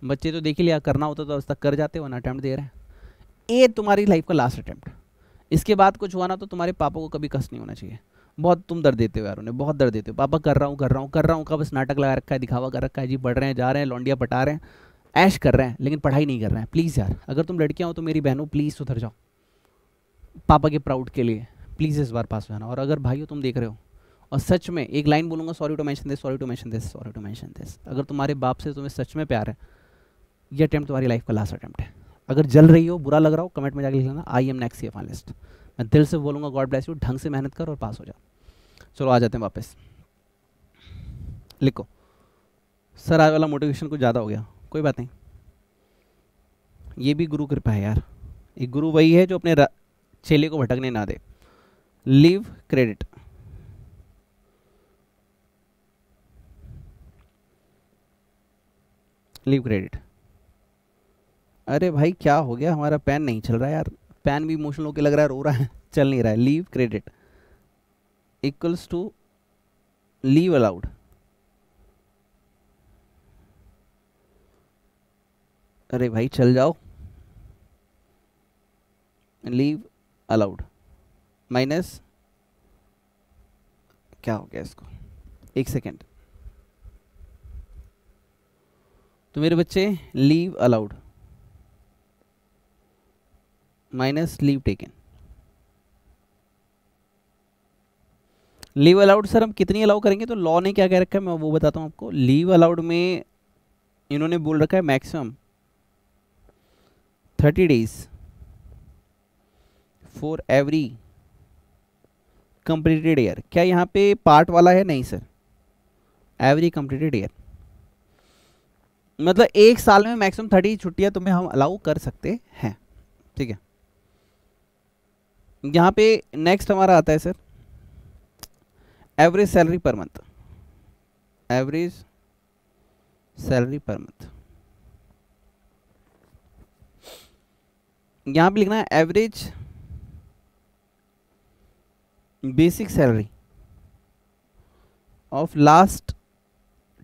बच्चे तो देख ही लिया, करना होता तो आज तक कर जाते हो ना, अटैम्प्ट दे रहे हैं। ये तुम्हारी लाइफ का लास्ट अटैम्प्ट, इसके बाद कुछ हुआ ना तो तुम्हारे पापा को कभी कष्ट नहीं होना चाहिए। बहुत तुम दर्द देते हो यार उन्हें, बहुत दर्द देते हो। पापा कर रहा हूँ कर रहा हूँ कर रहा हूँ का बस नाटक लगा रखा है, दिखावा कर रखा है जी, पढ़ रहे हैं, जा रहे हैं, लौंडिया पटा रहे हैं, ऐश कर रहे हैं, लेकिन पढ़ाई नहीं कर रहे हैं। प्लीज़ यार, अगर तुम लड़कियाँ हो तो मेरी बहनों प्लीज़ सुधर जाओ, पापा के प्राउड के लिए प्लीज़ इस बार पास हो जाना। और अगर भाई हो तुम देख रहे हो, और सच में एक लाइन बोलूँगा, sorry to mention this, sorry to mention this, sorry to mention this, अगर तुम्हारे बाप से तुम्हें सच में प्यार है, ये अटैम्प्ट तुम्हारी लाइफ का लास्ट अटैम्प्ट है। अगर जल रही हो, बुरा लग रहा हो, कमेंट में जाके लिख लेना I am next CA finalist. मैं दिल से बोलूँगा गॉड ब्लेस यू, ढंग से मेहनत कर और पास हो जा। चलो आ जाते हैं वापस, लिखो सर आज वाला मोटिवेशन कुछ ज़्यादा हो गया, कोई बात नहीं, ये भी गुरु कृपा है यार। एक गुरु वही है जो अपने चेले को भटकने ना दे। Leave credit, leave credit. अरे भाई क्या हो गया, हमारा पेन नहीं चल रहा है यार, पेन भी इमोशनल होकर लग रहा है, रो रहा है, चल नहीं रहा है। Leave credit equals to leave allowed, अरे भाई चल जाओ, लीव अलाउड माइनस, क्या हो गया इसको, एक सेकेंड, तो मेरे बच्चे leave allowed minus leave taken. Leave allowed sir हम कितनी अलाउ करेंगे, तो लॉ ने क्या कह रखा है मैं वो बताता हूँ आपको। लीव अलाउड में इन्होंने बोल रखा है maximum 30 days for every completed year. क्या यहाँ पे पार्ट वाला है? नहीं सर, एवरी कंप्लीटेड ईयर, मतलब एक साल में मैक्सिमम 30 छुट्टियां तुम्हें हम अलाउ कर सकते हैं, ठीक है। यहाँ पे नेक्स्ट हमारा आता है sir average salary per month, average salary per month, यहाँ पे लिखना है average basic salary of last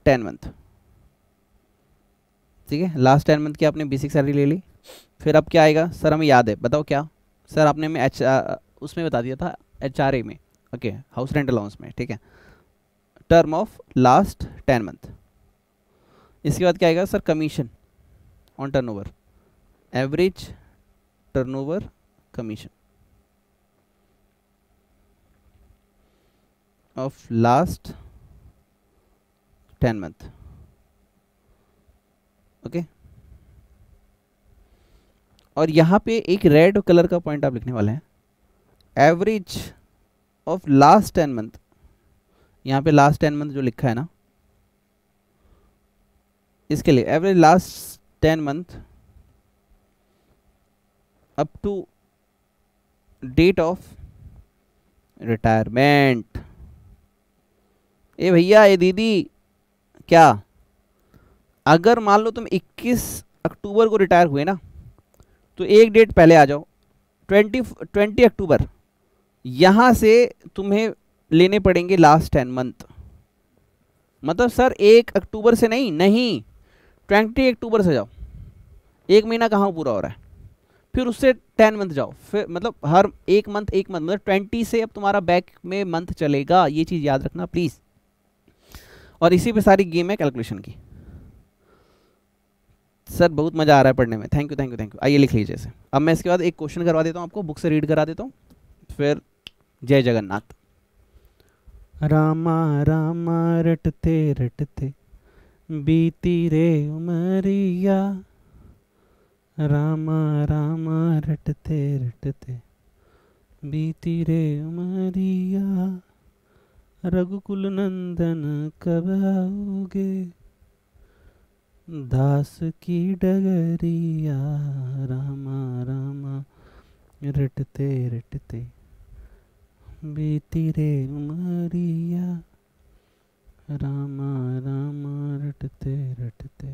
10 month, ठीक है। लास्ट 10 मंथ की आपने बेसिक सैलरी ले ली, फिर अब क्या आएगा सर हमें याद है, बताओ क्या सर? आपने हमें उसमें बता दिया था HRA में, ओके हाउस रेंट अलाउंस में, ठीक है। टर्म ऑफ लास्ट 10 मंथ, इसके बाद क्या आएगा sir? Commission on turnover, average turnover commission of last 10 month, okay. और यहाँ पे एक रेड कलर का पॉइंट आप लिखने वाले हैं, एवरेज ऑफ लास्ट 10 मंथ। यहाँ पे लास्ट 10 मंथ जो लिखा है ना, इसके लिए average last 10 month up to date of retirement. ए भैया ए दीदी, क्या अगर मान लो तुम 21 अक्टूबर को रिटायर हुए ना, तो एक डेट पहले आ जाओ, 20 अक्टूबर, यहाँ से तुम्हें लेने पड़ेंगे लास्ट 10 मंथ। मतलब सर 1 अक्टूबर से नहीं, 20 अक्टूबर से जाओ, एक महीना कहाँ पूरा हो रहा है, फिर उससे 10 मंथ जाओ, फिर मतलब हर एक मंथ मतलब 20 से अब तुम्हारा बैक में मंथ चलेगा, ये चीज़ याद रखना प्लीज़। और इसी पे सारी गेम है कैलकुलेशन की। सर बहुत मज़ा आ रहा है पढ़ने में, thank you thank you thank you. आइए लिख लीजिए इसे। अब मैं इसके बाद एक क्वेश्चन करवा देता हूँ आपको, बुक से रीड करा देता हूँ, फिर जय जगन्नाथ। रामा रामा रटते रटते बीती रे उमरिया रामा रामा रटते रटते, बीती रे उमरिया रघुकुल नंदन कब आओगे, दास की डगरिया रामा रामा रटते रटते, बीती रे उमरिया रामा रामा रटते रटते।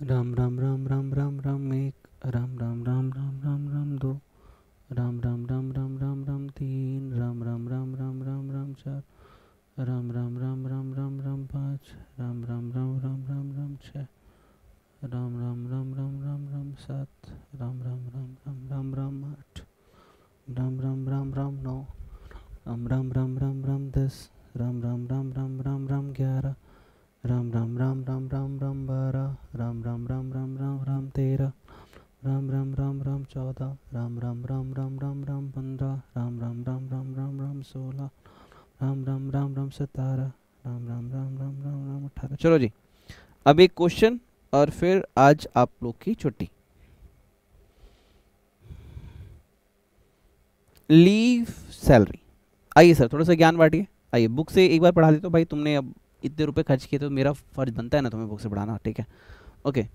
राम राम राम राम राम राम एक, राम राम राम राम राम राम दो, राम राम राम राम राम राम तीन, राम राम राम राम राम राम चार, राम राम राम राम राम राम पाँच, राम राम राम राम राम राम छः, राम राम राम राम राम राम सात, राम राम राम राम राम राम आठ, राम राम राम राम नौ, राम राम राम राम राम 10, राम राम राम राम राम राम 11, राम राम राम राम राम राम 12, राम राम राम राम राम राम 13, राम राम राम राम 14, राम राम राम राम राम राम 15, राम राम राम राम राम राम 16, राम राम राम राम 17, राम राम राम राम राम राम 18। चलो जी, अब एक क्वेश्चन और फिर आज आप लोग की छुट्टी। लीव सैलरी, आइए सर थोड़ा सा ज्ञान बांटिए। आइए बुक से एक बार पढ़ा देता हूँ भाई, तुमने अब इतने रुपए खर्च किए तो मेरा फर्ज बनता है ना तुम्हें बुक से पढ़ाना, ठीक है ओके।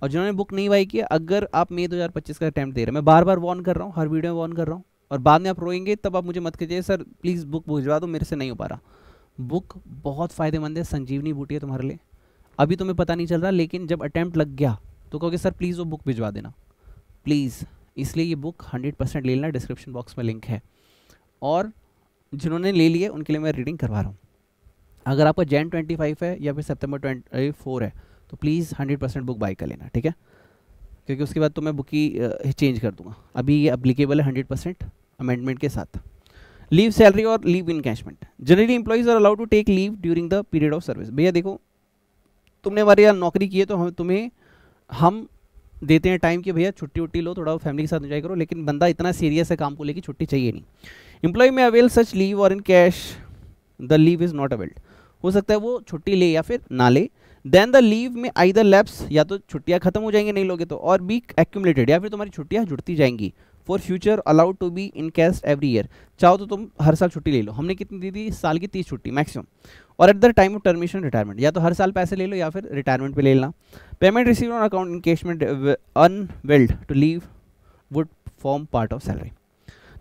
और जिन्होंने बुक नहीं बाई किया, अगर आप मई 2025 का अटैम्प्ट दे रहे हैं, मैं बार बार वॉर्न कर रहा हूँ, हर वीडियो में वॉर्न कर रहा हूँ, और बाद में आप रोएंगे तब आप मुझे मत कीजिए सर प्लीज़ बुक भिजवा दो, मेरे से नहीं हो पा रहा। बुक बहुत फ़ायदेमंद है, संजीवनी बूटी है तुम्हारे लिए। अभी तुम्हें पता नहीं चल रहा, लेकिन जब अटैम्प्ट लग गया तो कहोगे सर प्लीज़ वो बुक भिजवा देना प्लीज़। इसलिए ये बुक 100% ले लेना, डिस्क्रिप्शन बॉक्स में लिंक है। और जिन्होंने ले लिए उनके लिए मैं रीडिंग करवा रहा हूँ। अगर आपका Jan 25 है या फिर September 24 है तो प्लीज़ 100% बुक बाई कर लेना, ठीक है, क्योंकि उसके बाद तो मैं बुक ही चेंज कर दूंगा। अभी ये अप्लीकेबल है 100% अमेंडमेंट के साथ। लीव सैलरी और leave encashment, generally employees are allowed to take leave during the period of service. भैया देखो, तुमने हमारे यहाँ नौकरी की है तो हम देते हैं टाइम कि भैया छुट्टी उट्टी लो, थोड़ा फैमिली के साथ एंजॉय करो, लेकिन बंदा इतना सीरियस है काम को लेकर, छुट्टी चाहिए नहीं। एम्प्लॉय में अवेल सच लीव और in cash the leave is not availed. हो सकता है वो छुट्टी ले या फिर ना ले। देन द लीव में आइदर लैप्स, या तो छुट्टियां खत्म हो जाएंगी नहीं लोगे तो, और बी एक्यूमुलेटेड, या फिर तुम्हारी छुट्टियां जुड़ती जाएंगी। For future allowed to be in cash every year, चाहो तो तुम हर साल छुट्टी ले लो। हमने कितनी दी थी इस साल की? 30 छुट्टी मैक्सिमम। और at the time of termination retirement, या तो हर साल पैसे ले लो या फिर रिटायरमेंट पे ले लेना। Payment receive on account encashment unavailed to leave would form part of salary.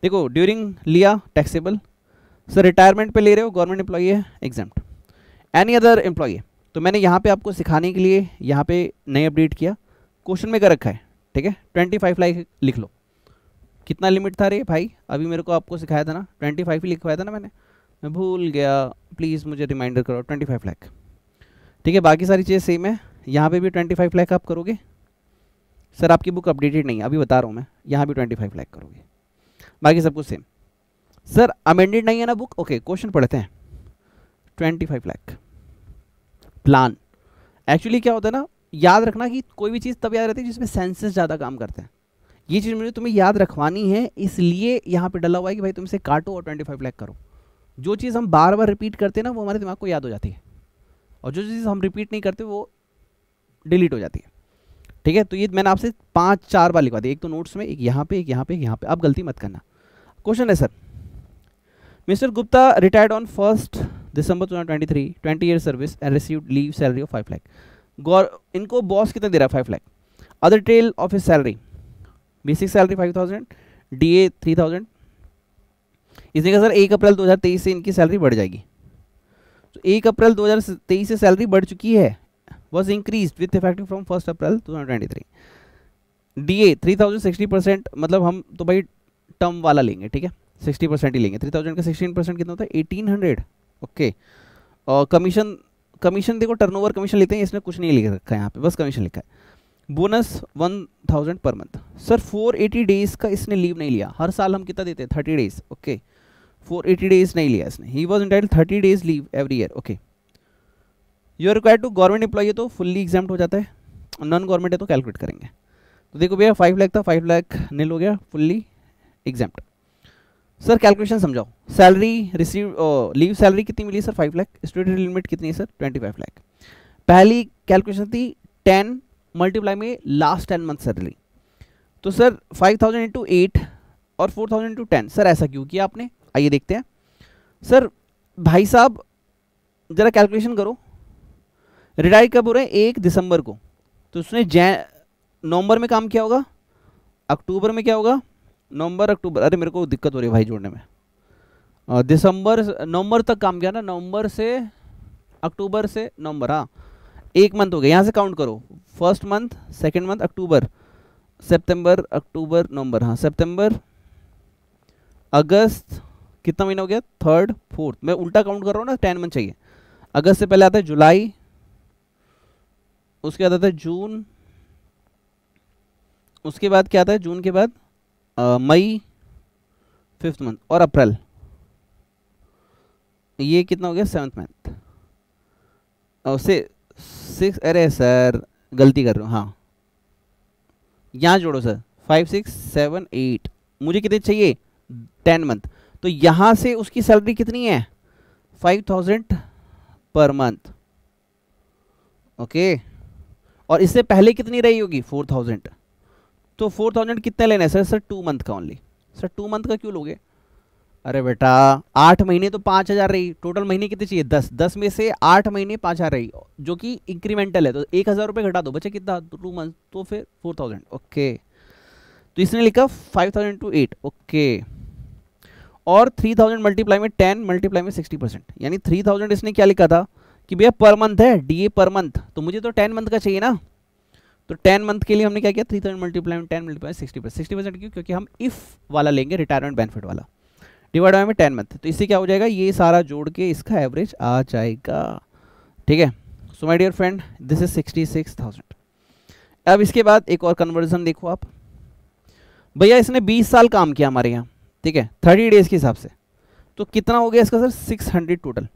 देखो ड्यूरिंग लिया टैक्सेबल, सर रिटायरमेंट पे ले रहे हो, गवर्नमेंट एम्प्लॉई है एग्जाम्प्ट। एनी अदर एम्प्लॉई, तो मैंने यहाँ पे आपको सिखाने के लिए यहाँ पे नए अपडेट किया, क्वेश्चन में कर रखा है, ठीक है 25 लाख लिख लो। कितना लिमिट था रे भाई? अभी मेरे को आपको सिखाया था ना, 25 ही लिखवाया था ना मैंने, मैं भूल गया, प्लीज़ मुझे रिमाइंडर करो। 25 लाख, ठीक है। बाकी सारी चीज़ें सेम है, यहाँ पे भी 25 लाख आप करोगे। सर आपकी बुक अपडेटेड नहीं है, अभी बता रहा हूँ मैं, यहाँ भी 25 लाख करोगे, बाकी सब कुछ सेम। सर अमेंडेड नहीं है ना बुक, ओके क्वेश्चन पढ़ते हैं। 25 लाख प्लान, एक्चुअली क्या होता है ना, याद रखना कि कोई भी चीज़ तब याद रहती है जिसमें सेंसेस ज़्यादा काम करते हैं। ये चीज़ मुझे तुम्हें याद रखवानी है, इसलिए यहाँ पे डला हुआ है कि भाई तुम इसे काटो और 25 लाख करो। जो चीज़ हम बार बार रिपीट करते हैं ना वो हमारे दिमाग को याद हो जाती है, और जो चीज़ हम रिपीट नहीं करते वो डिलीट हो जाती है, ठीक है। तो ये मैंने आपसे 5-4 बार लिखवा दी, एक तो नोट्स में, एक यहाँ पे, एक यहाँ पे, एक यहाँ पे, आप गलती मत करना। क्वेश्चन है sir, mister Gupta retired on 1 December 2023, 20 years service and received leave salary of 5 lakh। इनको बॉस कितना दे रहा है? 5 lakh. Other tell of his salary, basic salary 5000, DA 3000। इसने कहा सर 1 अप्रैल 2023 से इनकी सैलरी बढ़ जाएगी, तो 1 अप्रैल 2023 से सैलरी बढ़ चुकी है, was increase with effective from 1 April 2023। DA 3000 60%, मतलब हम तो भाई टर्म वाला लेंगे, ठीक है 60% ही लेंगे। 3000 का 16% कितना होता है? 1800, ओके। और कमीशन देखो टर्नओवर कमीशन लेते हैं, इसने कुछ नहीं लिख रखा है यहाँ पे, बस कमीशन लिखा है। Bonus 1000 per month. Sir 480 days का इसने लीव नहीं लिया, हर साल हम कितना देते हैं 30 डेज, ओके 480 डेज नहीं लिया इसने, he was entitled 30 days leave every year, okay. You are required to, government employee है तो फुल्ली एग्जाम्प्ट हो जाता है, नॉन गवर्नमेंट है तो कैलकुलेट करेंगे। तो देखो भैया 5 लाख था, 5 लाख नील हो गया, फुल्ली एग्जाम्प्ट। सर कैलकुलेशन समझाओ, सैलरी रिसीव लीव सैलरी कितनी मिली सर 5 लाख, स्टूडेंट लिमिट कितनी है सर 25 लाख। पहली कैलकुलेशन थी 10 मल्टीप्लाई में लास्ट 10 मंथ सैलरी, तो सर 5000 इंटू 8 और 4000 इंटू 10। सर ऐसा क्यों किया आपने, आइए देखते हैं। सर भाई साहब जरा कैलकुलेशन करो, रिटायर कब हो रहे हैं 1 दिसंबर को, तो उसने नवंबर में काम किया होगा, अक्टूबर में क्या होगा, नवंबर अक्टूबर, अरे मेरे को दिक्कत हो रही है भाई जोड़ने में, दिसंबर नवंबर तक काम किया ना, नवंबर से अक्टूबर से नवंबर, हाँ 1 मंथ हो गया, यहाँ से काउंट करो, फर्स्ट मंथ सेकेंड मंथ अक्टूबर, सितंबर अक्टूबर नवंबर, हाँ सितंबर अगस्त, कितना महीना हो गया, थर्ड फोर्थ, मैं उल्टा काउंट कर रहा हूँ ना, 10 मंथ चाहिए। अगस्त से पहले आता है जुलाई, उसके बाद आता है जून, उसके बाद क्या आता है जून के बाद मई 5th मंथ, और अप्रैल, ये कितना हो गया 7th मंथ, से 6, अरे सर गलती कर रहा हूँ, हाँ यहाँ जोड़ो सर 5 6 7 8, मुझे कितने चाहिए 10 मंथ, तो यहाँ से उसकी सैलरी कितनी है 5000 पर मंथ, ओके। और इससे पहले कितनी रही होगी 4000, तो 4000 कितने लेना है सर, सर 2 मंथ का ओनली, सर 2 मंथ का क्यों लोगे, अरे बेटा 8 महीने तो 5000 रही, टोटल महीने कितने चाहिए 10, 10 में से 8 महीने 5000 रही, जो कि इंक्रीमेंटल है, तो 1000 रुपये घटा दो, बचे कितना 2 मंथ, तो फिर 4000, ओके। तो इसने लिखा 5000 इंटू 8, ओके, और 3000 मल्टीप्लाई में 10 मल्टीप्लाई में 60%, यानी 3000 इसने क्या लिखा था कि भैया पर मंथ है, डीए पर मंथ, तो मुझे तो 10 मंथ का चाहिए ना, तो 10 मंथ के लिए हमने क्या किया 3000 मल्टीप्लाई में 10 मल्टीप्लाई 60%, 60% क्यों, क्योंकि हम इफ वाला लेंगे रिटायरमेंट बेनिफिट वाला, डिवाइड बाय में 10 मंथ, तो इससे क्या हो जाएगा, ये सारा जोड़ के इसका एवरेज आ जाएगा, ठीक है। So my dear friend this is 66,000। अब इसके बाद एक और कन्वर्जन देखो आप, भैया इसने 20 साल काम किया हमारे यहाँ, ठीक है 30 डेज के हिसाब से, तो कितना हो गया इसका सर 600 टोटल।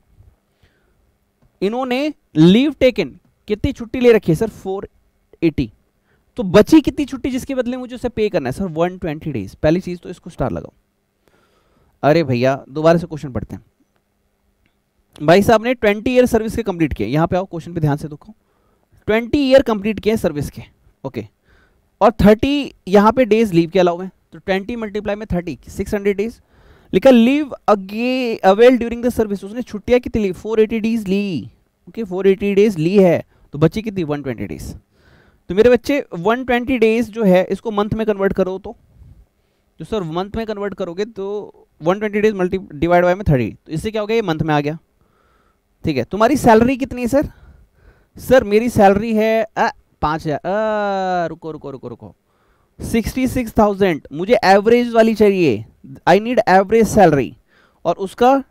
इन्होंने लीव टेकन कितनी छुट्टी ले रखी है सर 480, तो बची कितनी छुट्टी जिसके बदले मुझे उसे पे करना है सर 120 डेज। पहली चीज तो इसको स्टार लगाओ। अरे भैया दोबारा से क्वेश्चन पढ़ते हैं। भाई साहब ने 20 ईयर सर्विस के कंप्लीट किए, यहां पे आओ क्वेश्चन पे ध्यान से देखो, 20 ईयर कंप्लीट किए सर्विस के, ओके, और 30 यहां पे डेज लीव के अलाउ है, तो 20 मल्टीप्लाई में 30 600 डेज लिखा, लीव अगे अवेल ड्यूरिंग द सर्विस, उसने छुट्टियां कितनी ली 480 डेज ली, ओके 480 डेज ली है, तो बची कितनी 120 डेज। तो मेरे बच्चे 120 डेज जो है इसको मंथ में कन्वर्ट करो, तो जो सर मंथ में कन्वर्ट करोगे तो 120 डेज मल्टी डिवाइड बाय में 30, तो इससे क्या हो गया ये मंथ में आ गया, ठीक है। तुम्हारी सैलरी कितनी है सर, सर मेरी सैलरी है 5000, रुको रुको रुको रुको 66,000, मुझे एवरेज वाली चाहिए, आई नीड एवरेज सैलरी, और उसका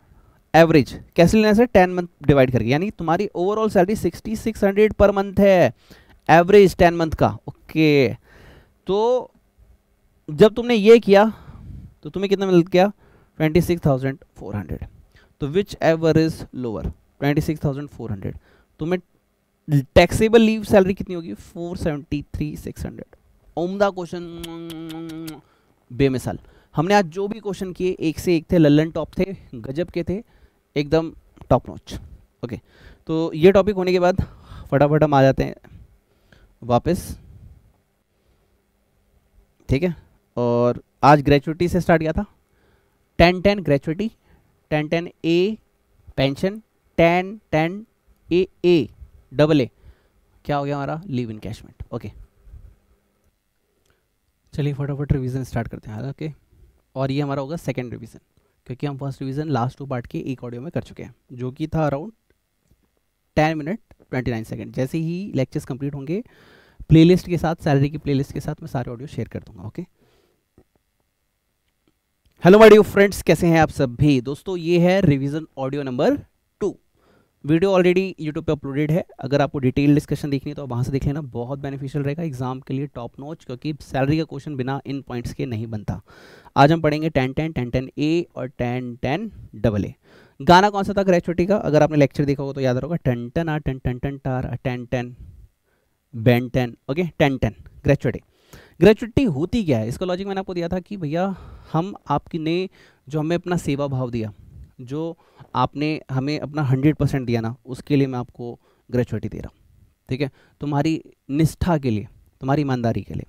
एवरेज कैसे लेना है सर 10 मंथ डिवाइड करके, यानी तुम्हारी ओवरऑल सैलरी 6600 पर मंथ है, एवरेज 10 मंथ का, ओके। तो जब तुमने ये किया तो तुम्हें कितना मिल गया 26,400, तो विच एवर इज लोअर 26,400, तुम्हें टैक्सेबल लीव सैलरी कितनी होगी 473,600। उम्दा क्वेश्चन, बेमिसाल। हमने आज जो भी क्वेश्चन किए एक से एक थे, लल्लन टॉप थे, गजब के थे, एकदम टॉप नॉच, ओके। तो ये टॉपिक होने के बाद फटाफट हम आ जाते हैं वापस, ठीक है। और आज ग्रेचुइटी से स्टार्ट किया था, 10-10 gratuity, 10-10 A pension, 10-10 A double A, क्या हो गया हमारा लीव इनकैशमेंट, ओके। चलिए फटाफट रिवीजन स्टार्ट करते हैं, ओके। और ये हमारा होगा सेकंड रिवीजन, क्योंकि हम फर्स्ट रिवीजन लास्ट 2 पार्ट के एक ऑडियो में कर चुके हैं, जो कि था अराउंड 10 मिनट 29 सेकंड। जैसे ही लेक्चर्स कंप्लीट होंगे प्लेलिस्ट के साथ, सैलरी की प्लेलिस्ट के साथ मैं सारे ऑडियो शेयर कर दूंगा, okay. Hello my dear friends, कैसे हैं आप सब भी। दोस्तों ये है revision audio number 2, video already YouTube पे अपलोडेड है, अगर आपको डिटेल डिस्कशन देखनी है तो वहाँ से देख लेना, बहुत बेनिफिशियल रहेगा एग्जाम के लिए, टॉप नॉच, क्योंकि सैलरी का क्वेश्चन बिना इन पॉइंट्स के नहीं बनता। आज हम पढ़ेंगे 10-10, 10-10A और 10-10AA। गाना कौन सा था ग्रेचुटी का, अगर आपने लेक्चर देखा होगा तो याद रहोगा, 10-10 आ 10-10 टार 10-10 बैंड 10, ओके 10-10 ग्रेचुटी। ग्रेचुटी होती क्या है, इसका लॉजिक मैंने आपको दिया था कि भैया हम आपकी ने जो हमें अपना सेवा भाव दिया, जो आपने हमें अपना 100% दिया ना, उसके लिए मैं आपको ग्रेचुटी दे रहा हूँ, ठीक है, तुम्हारी निष्ठा के लिए, तुम्हारी ईमानदारी के लिए।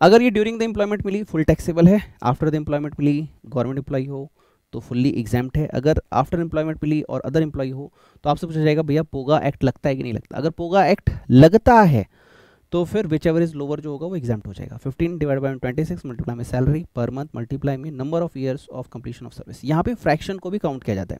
अगर ये ड्यूरिंग द एम्प्लॉयमेंट मिली फुल टैक्सेबल है, आफ्टर द एम्प्लॉयमेंट मिली गवर्नमेंट एम्प्लॉय हो तो फुल्ली एग्जाम्प्ट है, अगर आफ्टर एम्प्लॉयमेंट मिली और अदर एम्प्लॉय हो तो आपसे पूछा जाएगा भैया पोगा एक्ट लगता है कि नहीं लगता। अगर पोगा एक्ट लगता है तो फिर विच एवर इज लोअर जो होगा वो एग्जाम्प्ट हो जाएगा। 15 डिवाइड बाय 26 मल्टीप्लाई में सैलरी पर मंथ मल्टीप्लाई में number of years of completion of service. यहाँ पे फ्रैक्शन को भी काउंट किया जाता है।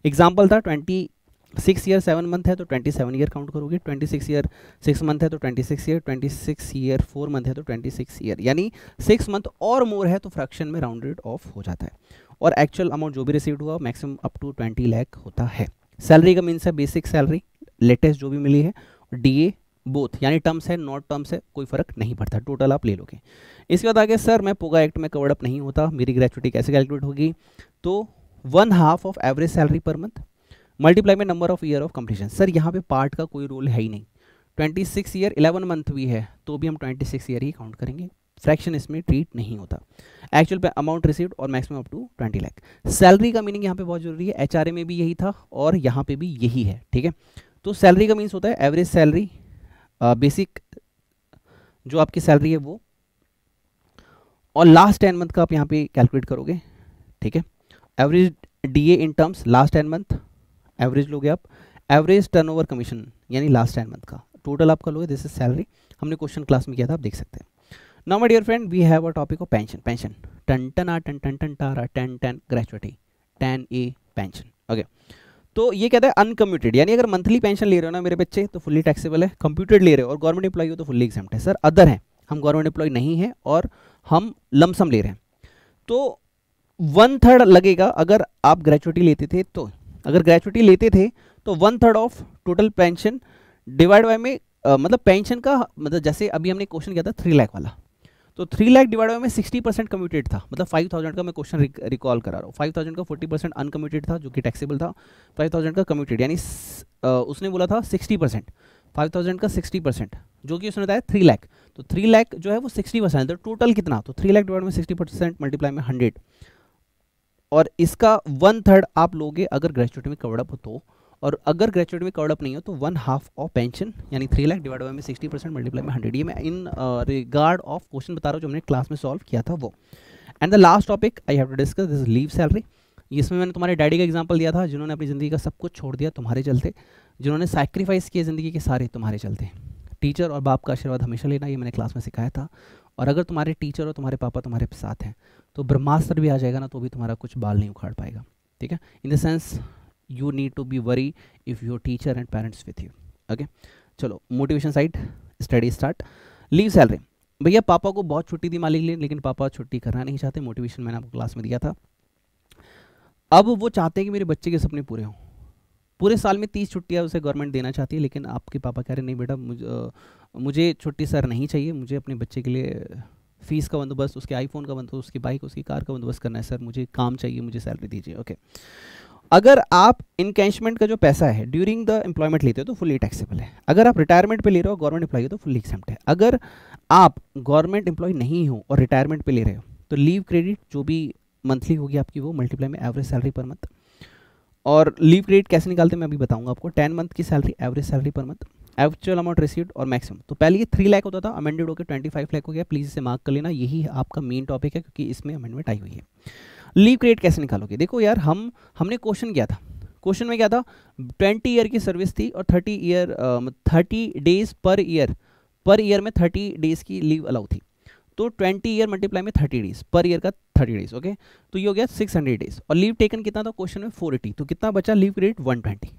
एग्जाम्पल था 26 ईयर 7 मंथ है तो 27 ईयर काउंट करोगे, 26 ईयर 6 मंथ है तो 26 ईयर, 26 ईयर 4 मंथ है तो 26 ईयर, यानी 6 मंथ और मोर है तो फ्रैक्शन में राउंडेड ऑफ हो जाता है। और एक्चुअल अमाउंट जो भी रिसीव्ड हुआ मैक्सिमम अप टू 20 लाख होता है। सैलरी का मीन्स है बेसिक सैलरी, लेटेस्ट जो भी मिली है, डीए बोथ, यानी टर्म्स है नॉट टर्म्स है, कोई फर्क नहीं पड़ता, टोटल आप ले लोगे। इसके बाद आगे सर मैं पोगा एक्ट में कवर्ड अप नहीं होता, मेरी ग्रेचुटी कैसे कैलकुलेट होगी, तो 1/2 of average salary per month multiply में number of year of completion. Sir यहाँ पे पार्ट का कोई रोल है ही नहीं, 26 ईयर 11 मंथ भी है तो भी हम 26 ईयर ही काउंट करेंगे, फ्रैक्शन इसमें ट्रीट नहीं होता। एक्चुअल पे अमाउंट रिसीव्ड और maximum up to 20 lakh. Salary का मीनिंग यहाँ पे बहुत जरूरी है, एचआरए में भी यही था और यहाँ पे भी यही है, ठीक है। तो सैलरी का मीन्स होता है एवरेज सैलरी, बेसिक जो आपकी सैलरी है वो, और लास्ट 10 मंथ का आप यहाँ पे कैलकुलेट करोगे, ठीक है। Average DA in terms last 10 month, average लोगे आप, एवरेज टर्नओवर कमीशन यानी लास्ट 10 मंथ का टोटल आपका लोगे, दिस इज सैलरी। हमने क्वेश्चन क्लास में किया था, आप देख सकते हैं। Now my dear friend we have a topic of pension. Pension 10-10 टारा 10-10 ग्रेचुटी 10A पेंशन, ओके। तो ये कहता है अनकम्प्यूटेड, यानी अगर मंथली पेंशन ले रहे हो ना मेरे बच्चे तो फुल्ली टैक्सेबल है, कंप्यूटेड ले रहे हो और गवर्नमेंट एम्प्लॉय हो तो फुल्ली एग्जाम्प्ट है। सर अदर है, हम गवर्नमेंट एम्प्लॉय नहीं है और हम लमसम ले रहे हैं तो 1/3 लगेगा। अगर आप ग्रेचुटी लेते थे तो, अगर ग्रेचुटी लेते थे तो 1/3 of total pension divide by में मतलब पेंशन का मतलब जैसे अभी हमने क्वेश्चन किया था 3 लाख वाला, तो 3 लाख डिवाइड बाय में 60% कम्यूटेड था, मतलब 5000 का मैं क्वेश्चन रिकॉल करा रहा हूँ। 5000 का 40% अनकम्यूटेड था जो कि टैक्सेबल था, 5000 का कम्यूटेड, यानी उसने बोला था 60%, 5000 का 60% जो कि उसने बताया 3 लाख, तो 3 लाख जो है वो 60%, तो टोटल कितना, तो 3 लाख डिवाइड में 60% मल्टीप्लाई में 100, और इसका 1/3 आप लोगे अगर ग्रेचुटी में कवर्ड अप हो तो, और अगर ग्रेचुटी में कवर्ड अप नहीं हो तो 1/2 ऑफ पेंशन यानी 3 लाख डिवाइड बाय में 60% मल्टीप्लाई में 100। ये मैं इन रिगार्ड ऑफ क्वेश्चन बता रहा हूँ जो हमने क्लास में सॉल्व किया था वो। And the last topic I have to discuss this leave salary. इसमें मैंने तुम्हारे डैडी का एग्जांपल दिया था जिन्होंने अपनी ज़िंदगी का सब कुछ छोड़ दिया तुम्हारे चलते, जिन्होंने सैक्रिफाइस किए ज़िंदगी के सारे तुम्हारे चलते। टीचर और बाप का आशीर्वाद हमेशा लेना, ये मैंने क्लास में सिखाया था। और अगर तुम्हारे टीचर और तुम्हारे पापा तुम्हारे साथ हैं तो ब्रह्मास्त्र भी आ जाएगा ना तो भी तुम्हारा कुछ बाल नहीं उखाड़ पाएगा, ठीक है। In the sense you need to be worry if your teacher and parents with you, okay। चलो motivation side study start. Leave salary, भैया पापा को बहुत छुट्टी दी मालिक ने, लेकिन पापा छुट्टी करना नहीं चाहते, मोटिवेशन मैंने आपको क्लास में दिया था। अब वो चाहते हैं कि मेरे बच्चे के सपने पूरे हों, पूरे साल में 30 छुट्टियाँ उसे गवर्नमेंट देना चाहती है, लेकिन आपके पापा कह रहे नहीं बेटा मुझे छुट्टी सर नहीं चाहिए, मुझे अपने बच्चे के लिए फीस का बंदोबस्त, उसके आईफोन का बंदोबस्त, उसकी बाइक उसकी कार का बंदोबस्त करना है, सर मुझे काम चाहिए, मुझे सैलरी दीजिए, ओके। अगर आप इनकैशमेंट का जो पैसा है ड्यूरिंग द एम्प्लॉयमेंट लेते हो तो फुल्ली टैक्सेबल है, अगर आप रिटायरमेंट पे ले रहे हो गवर्नमेंट एम्प्लॉय हो तो फुल्ली एग्जम्प्ट है। अगर आप गवर्नमेंट एम्प्लॉय नहीं हो और रिटायरमेंट पे ले रहे हो तो लीव क्रेडिट जो भी मंथली होगी आपकी वो मल्टीप्लाई में एवरेज सैलरी पर मंथ। और लीव क्रेडिट कैसे निकालते हैं मैं अभी बताऊंगा आपको। 10 मंथ की salary average salary per month, actual amount received और मैक्सिमम। तो पहले ये 3 लाख होता था, अमेंडेड होकर 25 लाख हो गया, प्लीज इसे मार्क कर लेना, यही आपका मेन टॉपिक है क्योंकि इसमें अमेंडमेंट आई हुई है। लीव क्रेडिट कैसे निकालोगे, देखो यार हमने क्वेश्चन किया था, क्वेश्चन में क्या था 20 ईयर की सर्विस थी और 30 डेज पर ईयर में 30 डेज की लीव अलाउ थी, तो 20 ईयर मल्टीप्लाई में 30 डेज पर ईयर का 30 डेज, ओके। तो ये हो गया 600 डेज, और लीव टेकन कितना था क्वेश्चन में 480, तो कितना बचा लीव क्रेडिट 120।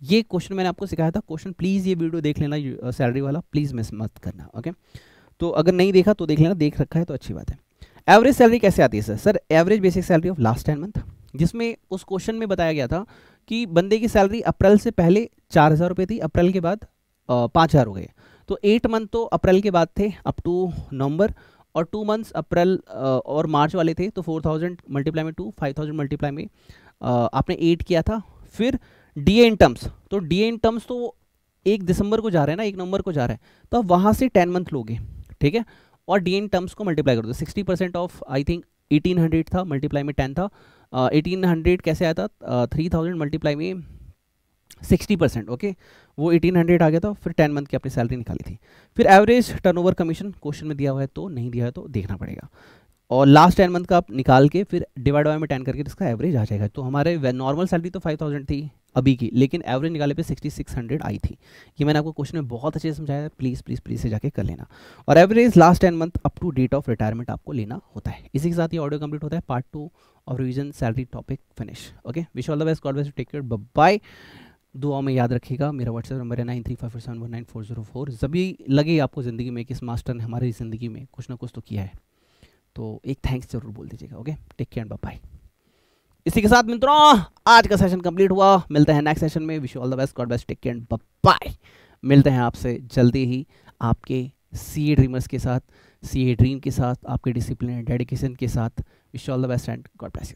ये क्वेश्चन मैंने आपको सिखाया था, क्वेश्चन प्लीज़ ये वीडियो देख लेना सैलरी वाला, प्लीज़ मिस मत करना, ओके। तो अगर नहीं देखा तो देख लेना, देख रखा है तो अच्छी बात है। एवरेज सैलरी कैसे आती है sir average basic salary of last 10 month, जिसमें उस क्वेश्चन में बताया गया था कि बंदे की सैलरी अप्रैल से पहले 4,000 रुपये थी, अप्रैल के बाद 5,000 हो गए। तो 8 मंथ तो अप्रैल के बाद थे अप टू नवंबर, और 2 मंथ्स अप्रैल और मार्च वाले थे। तो 4,000 मल्टीप्लाई में 2, 5,000 मल्टीप्लाई में आपने 8 किया था। फिर डीए इन टर्म्स, तो डीए इन टर्म्स तो 1 दिसंबर को जा रहे हैं ना, 1 नवंबर को जा रहे हैं, तो आप वहाँ से 10 मंथ लोगे, ठीक है, और डीए इन टर्म्स को मल्टीप्लाई कर दो। 60% ऑफ आई थिंक 1800 था, मल्टीप्लाई में 10 था। 1800 कैसे आया था, 3000 मल्टीप्लाई में 60%, ओके, वो 1800 आ गया था। फिर 10 मंथ की अपनी सैलरी निकाली थी। फिर एवरेज टर्नओवर कमीशन क्वेश्चन में दिया हुआ है, तो नहीं दिया है तो देखना पड़ेगा, और लास्ट 10 मंथ का आप निकाल के फिर डिवाइड बाय में 10 करके इसका एवरेज आ जाएगा। तो हमारे नॉर्मल सैलरी तो 5000 थी अभी की, लेकिन एवरेज निकाले पे 6600 आई थी। ये मैंने आपको क्वेश्चन में बहुत अच्छे से समझाया है, प्लीज़ प्लीज़ प्लीज़ से जाके कर लेना। और average last 10 month up to date of retirement आपको लेना होता है। इसी के साथ ये ऑडियो कंप्लीट होता है, part 2 of revision salary topic finish. Okay, wish all the best, God bless you, take care, bye bye. दुआ में याद रखिएगा, मेरा व्हाट्सएप नंबर है 9354719404। जब भी लगे आपको ज़िंदगी में कि इस मास्टर ने हमारी ज़िंदगी में कुछ ना कुछ तो किया है, तो एक थैंक्स जरूर बोल दीजिएगा। Okay, take care, bye bye. इसी के साथ मित्रों आज का सेशन कंप्लीट हुआ, मिलते हैं नेक्स्ट सेशन में। Wish you all the best, God bless, take care, bye bye. मिलते हैं आपसे जल्दी ही आपके सीए ड्रीमर्स के साथ, सीए ड्रीम के साथ, आपके डिसिप्लिन डेडिकेशन के साथ। Wish you all the best and God bless you.